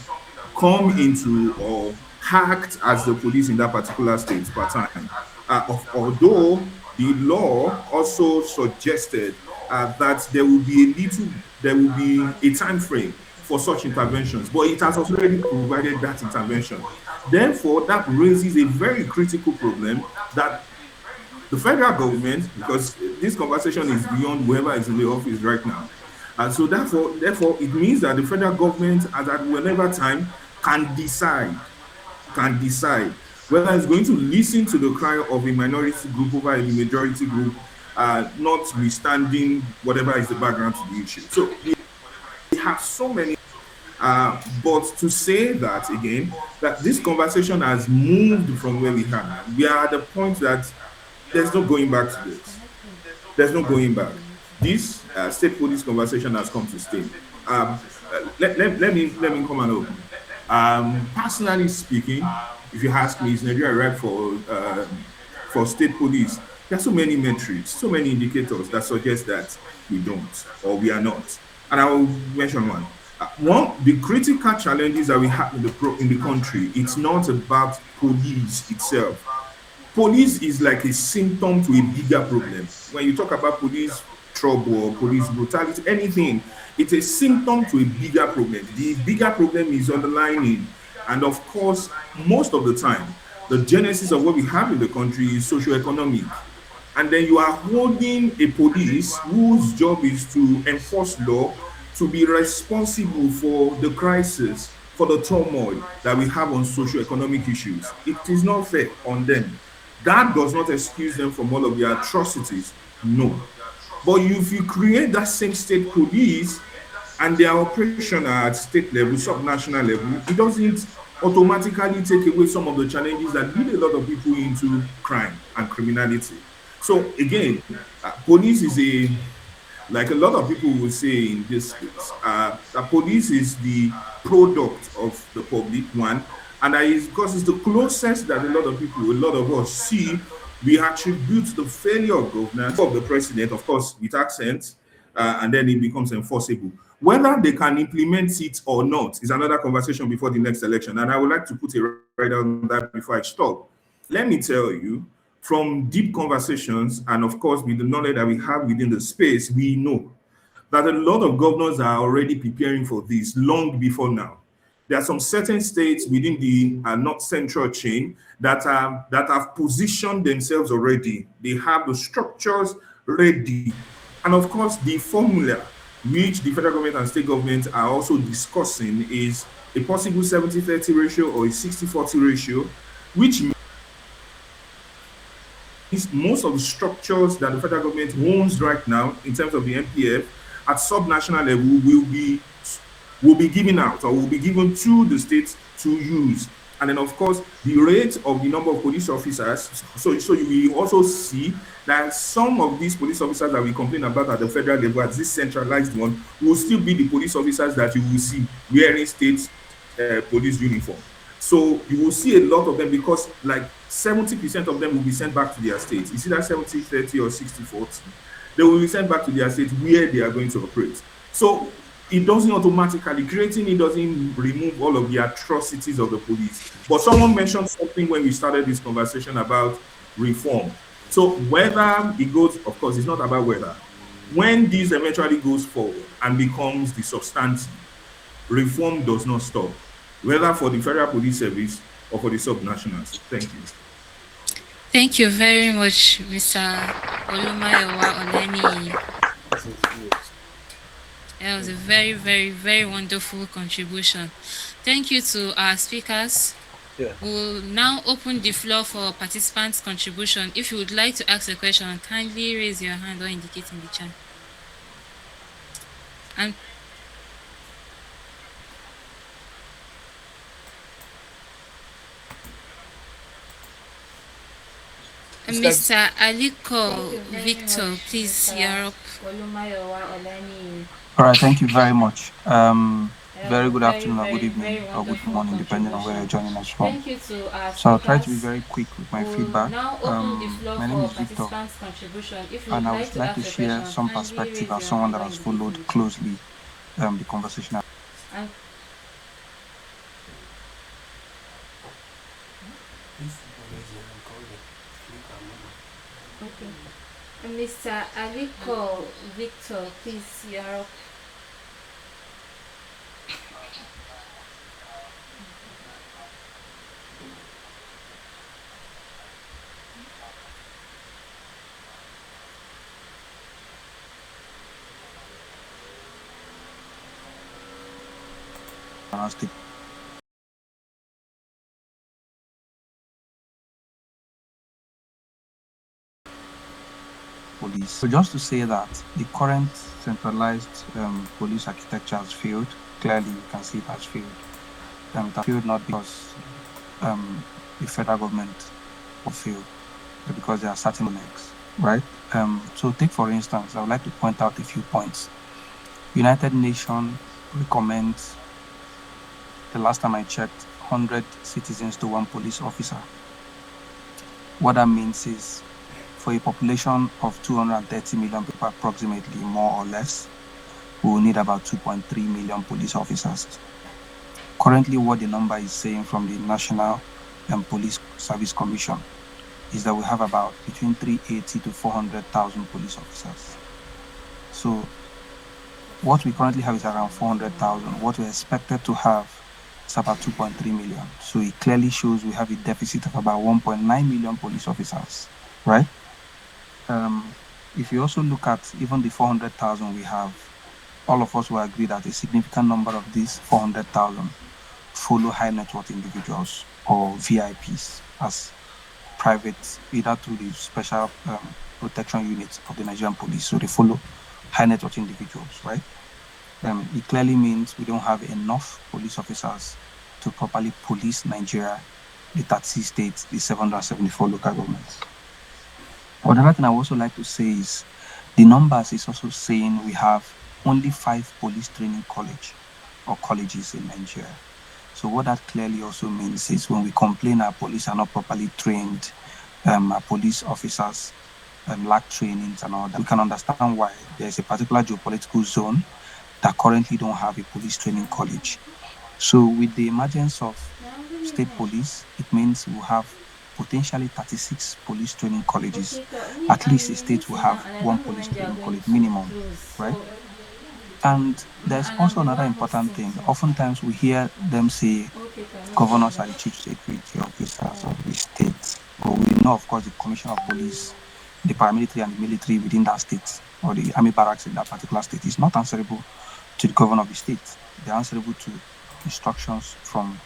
come into or act as the police in that particular state per time. Although the law also suggested that there will be a time frame for such interventions, but it has already provided that intervention. Therefore, that raises a very critical problem that the federal government, because this conversation is beyond whoever is in the office right now, and so therefore, it means that the federal government, at whenever time, can decide whether it's going to listen to the cry of a minority group over a majority group, notwithstanding whatever is the background to the issue. So we have so many. But to say that again, that this conversation has moved from where we are at the point that there's no going back to this. There's no going back. This state police conversation has come to stay. Let me come and open. Personally speaking, if you ask me, is Nigeria right for state police? There are so many metrics, so many indicators that suggest that we don't or we are not. And I will mention one. One, the critical challenges that we have in the country, it's not about police itself. Police is like a symptom to a bigger problem. When you talk about police trouble or police brutality, anything, it's a symptom to a bigger problem. The bigger problem is underlying, and of course, most of the time, the genesis of what we have in the country is socioeconomic. And then you are holding a police whose job is to enforce law, to be responsible for the crisis, for the turmoil that we have on socioeconomic issues. It is not fair on them. That does not excuse them from all of their atrocities, no. But if you create that same state police and their operation at state level, subnational level, it doesn't automatically take away some of the challenges that lead a lot of people into crime and criminality. So again, police is like a lot of people will say in this space, the police is the product of the public one, and that is because it's the closest that a lot of us see We attribute the failure of governance of the president, of course, with accent, and then it becomes enforceable. Whether they can implement it or not is another conversation before the next election. And I would like to put a right on that before I stop. Let me tell you, from deep conversations, and of course, with the knowledge that we have within the space, we know that a lot of governors are already preparing for this long before now. There are some certain states within the North Central chain that have positioned themselves already. They have the structures ready. And of course, the formula which the federal government and state governments are also discussing is a possible 70-30 ratio or a 60-40 ratio, which means most of the structures that the federal government owns right now in terms of the MPF at subnational level will be given out or will be given to the states to use. And then, of course, the rate of the number of police officers. So you will also see that some of these police officers that we complain about at the federal level, at this centralized one, will still be the police officers that you will see wearing state police uniform. So you will see a lot of them because like 70% of them will be sent back to their states. You see that 70-30 or 60-40. They will be sent back to their states where they are going to operate. So it doesn't automatically, creating it doesn't remove all of the atrocities of the police. But someone mentioned something when we started this conversation about reform. So whether it goes, of course, it's not about whether. When this eventually goes forward and becomes the substantive, reform does not stop, whether for the Federal Police Service or for the subnationals. Thank you. Thank you very much, Mr. Olumayowa Oleni. That was a very, very, very wonderful contribution. Thank you to our speakers. Yeah. We'll now open the floor for participants' contribution. If you would like to ask a question, kindly raise your hand or indicate in the chat. And Mr. Aliko Victor, please, you're up. Olumayowa Oleni. All right, thank you very much. Very good afternoon or good evening or good morning, depending on where you're joining us from. Thank you to our So I'll try to be speakers. very quick with my We'll feedback. now open the floor My name is for Victor, participants' contribution. If you and would I like would to like to ask a share question, some kindly perspective raise as your someone hand that or has indicate in followed the chat. closely the conversation. And okay. Mr. Aliko Victor, please, you're up. Police. So just to say that the current centralized police architecture has failed. Clearly, you can see it has failed. It has failed not because the federal government will fail, but because there are certain bottlenecks, right? So take for instance, I would like to point out a few points. United Nations recommends, the last time I checked, 100 citizens to 1 police officer. What that means is, for a population of 230 million people, approximately, more or less, we will need about 2.3 million police officers. Currently, what the number is saying from the National Police Service Commission is that we have about between 380 to 400,000 police officers. So what we currently have is around 400,000. What we're expected to have is about 2.3 million. So it clearly shows we have a deficit of about 1.9 million police officers, right? If you also look at even the 400,000 we have, all of us will agree that a significant number of these 400,000 follow high net worth individuals or VIPs as private, either through the special protection units of the Nigerian police. So they follow high net worth individuals, right? It clearly means we don't have enough police officers to properly police Nigeria, the 30 states, the 774 local governments. But another thing I would also like to say is the numbers is also saying we have only 5 police training colleges in Nigeria. So what that clearly also means is when we complain our police are not properly trained, our police officers lack trainings and all that. We can understand why there's a particular geopolitical zone that currently don't have a police training college. So with the emergence of state police, it means we'll have potentially 36 police training colleges. Okay, At least a I'm state will meeting now have and I one don't know police when they are training going college to minimum, close. right? So, And there's and I'm also the another one important hosting. thing. So, Oftentimes we hear them say okay, no governors problem. are the chief security officers of the state. But we know, of course, the commissioner of police, the paramilitary and the military within that state, or the army barracks in that particular state, is not answerable to the governor of the state. They're answerable to instructions from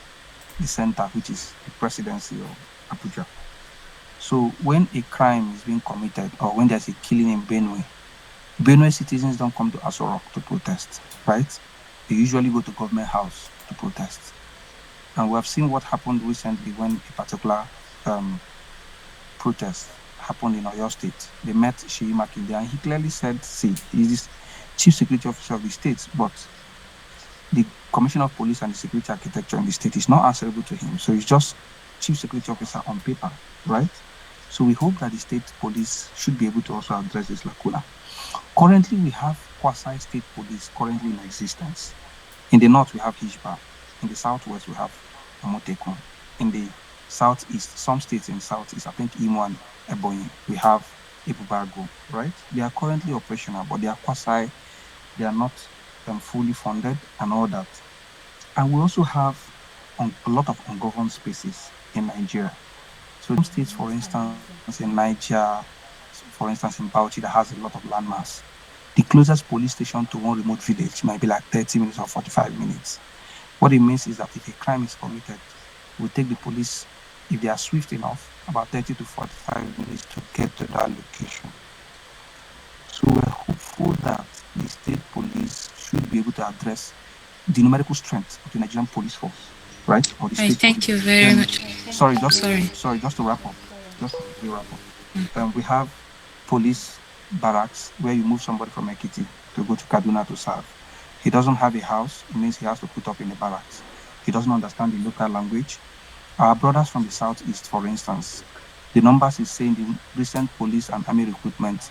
the center, which is the presidency of Abuja. So when a crime is being committed, or when there's a killing in Benue citizens don't come to Aso Rock to protest, right? They usually go to government house to protest. And we have seen what happened recently when a particular um, protest happened in Oyo State. They met Sheyi Makinde and he clearly said, see, he's chief security officer of the state, but the commissioner of police and the security architecture in the state is not answerable to him. So he's just chief security officer on paper, right? So we hope that the state police should be able to also address this lacuna. Currently, we have quasi-state police currently in existence. In the north, we have Hijba. In the southwest, we have Amotekun. In the southeast, some states in southeast, I think Imo and Ebonyi, we have Ibubargo, right? They are currently operational, but they are quasi, they are not fully funded and all that. And we also have a lot of ungoverned spaces in Nigeria. So some states, for instance, in Niger, for instance, in Bauchi, that has a lot of landmass, the closest police station to one remote village might be like 30 minutes or 45 minutes. What it means is that if a crime is committed, we take the police, if they are swift enough, about 30 to 45 minutes to get to that location. So we're hopeful that the state police should be able to address the numerical strength of the Nigerian police force, right? Or the Right, state thank police. you very Then, much. sorry, just Sorry. sorry, just to wrap up, just to quickly wrap up. We have police barracks where you move somebody from Ekiti to go to Kaduna to serve. He doesn't have a house, it means he has to put up in a barracks. He doesn't understand the local language. Our brothers from the southeast, for instance, the numbers is saying the recent police and army recruitment,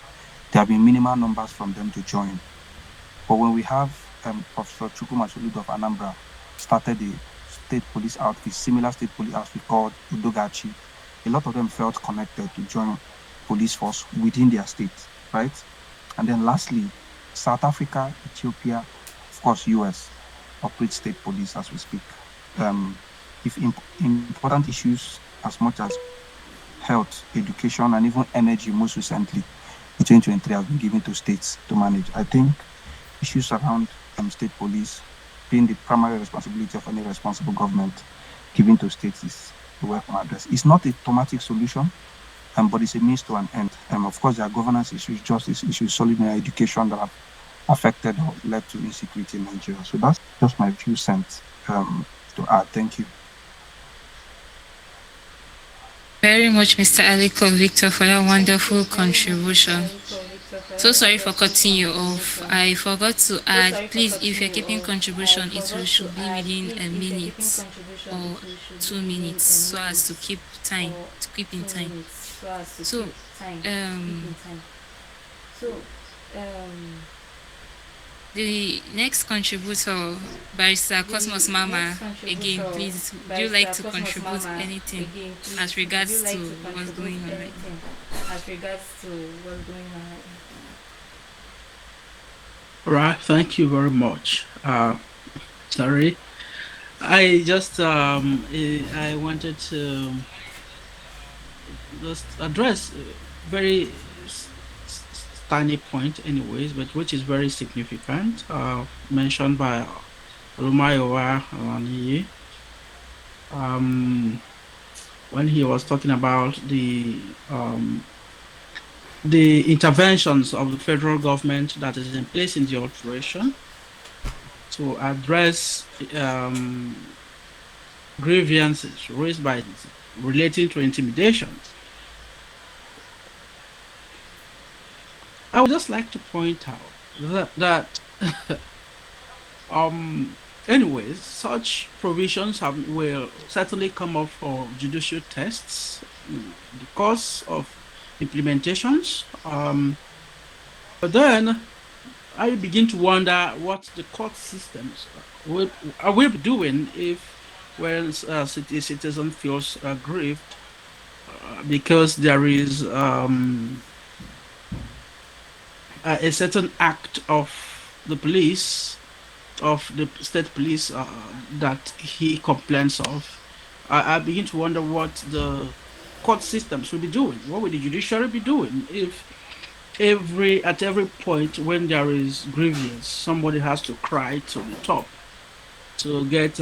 there have been minimal numbers from them to join. But when we have Professor Chukuma Soludo of Anambra started the state police outfit, similar state police outfit called Udogachi, a lot of them felt connected to join police force within their state, right? And then lastly, South Africa, Ethiopia, of course, US operate state police as we speak. If important issues as much as health, education, and even energy most recently in 2023 have been given to states to manage. I think issues around state police being the primary responsibility of any responsible government given to states is the welcome address. It's not a automatic solution, but it's a means to an end. Of course, there are governance issues, justice issues, solid education that have affected or led to insecurity in Nigeria. So that's just my few cents to add. Thank you. Very much, Mr. Aliko Victor, for that wonderful contribution. So sorry for cutting you off. I forgot to add, please, if you're keeping contribution, should be within a minute or 2 minutes, so as to keep time, to keep in time. So, So, the next contributor, Barrister Cosmos Mama, again, please, would you like to contribute anything as regards to what's going on right now? As regards to what's going on right now. Right, thank you very much. Sorry, I just I wanted to just address a very tiny point, anyways, but which is very significant. Mentioned by Rumayowa Awaniyi, when he was talking about the interventions of the federal government that is in place in the operation to address grievances raised by relating to intimidation. I would just like to point out that anyways, such provisions will certainly come up for judicial tests the course of implementations. But then I begin to wonder what the court systems are we doing if when a citizen feels aggrieved because there is a certain act of the police, of the state police that he complains of. I begin to wonder what the court systems will be doing. What will the judiciary be doing if at every point when there is grievance, somebody has to cry to the top to get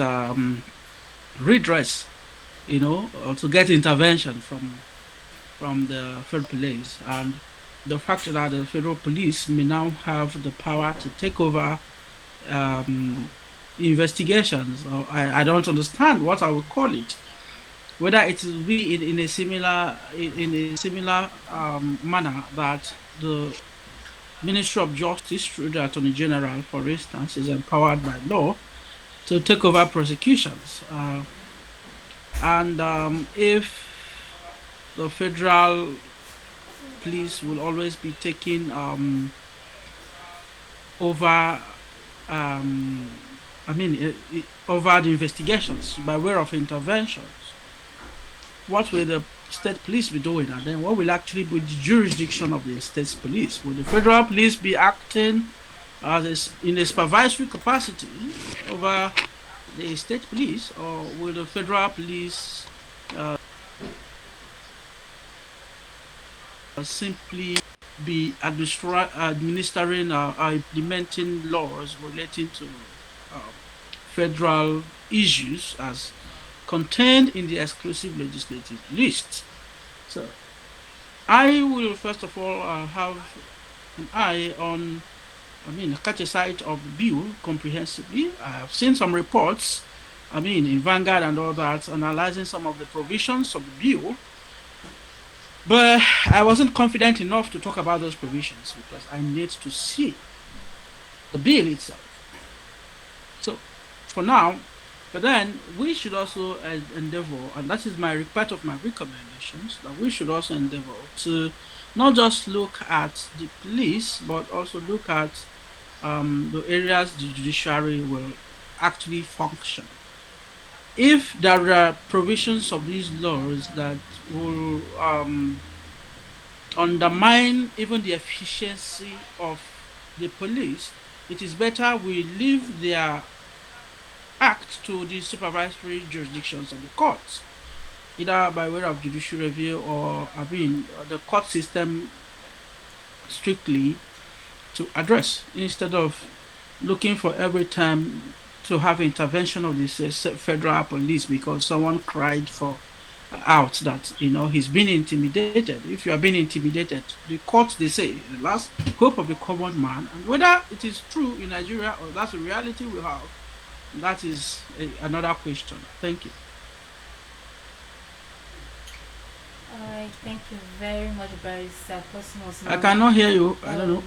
redress, or to get intervention from the federal police. And the fact that the federal police may now have the power to take over investigations, or I don't understand what I would call it. Whether it will be in a similar manner that the Ministry of Justice, through the Attorney General, for instance, is empowered by law to take over prosecutions. And if the federal police will always be taking over, over the investigations by way of interventions, what will the state police be doing? And then what will actually be the jurisdiction of the state police? Will the federal police be acting in a supervisory capacity over the state police, or will the federal police simply be administering or implementing laws relating to federal issues as contained in the exclusive legislative list? So I will first of all have an eye on, catch a sight of the bill comprehensively. I have seen some reports, in Vanguard and all that, analyzing some of the provisions of the bill. But I wasn't confident enough to talk about those provisions because I need to see the bill itself. So for now, but then we should also endeavor, and that is part of my recommendations, that we should also endeavor to not just look at the police, but also look at the areas the judiciary will actually function. If there are provisions of these laws that will undermine even the efficiency of the police, it is better we leave their act to the supervisory jurisdictions of the courts, either by way of judicial review or the court system strictly to address, instead of looking for every time to have intervention of the federal police because someone cried out that he's been intimidated. If you are being intimidated, the courts, they say the last hope of the common man, and whether it is true in Nigeria or that's a reality we have, that is another question. Thank you. All right, thank you very much, Barrister Cosmos. I cannot hear you. I don't know.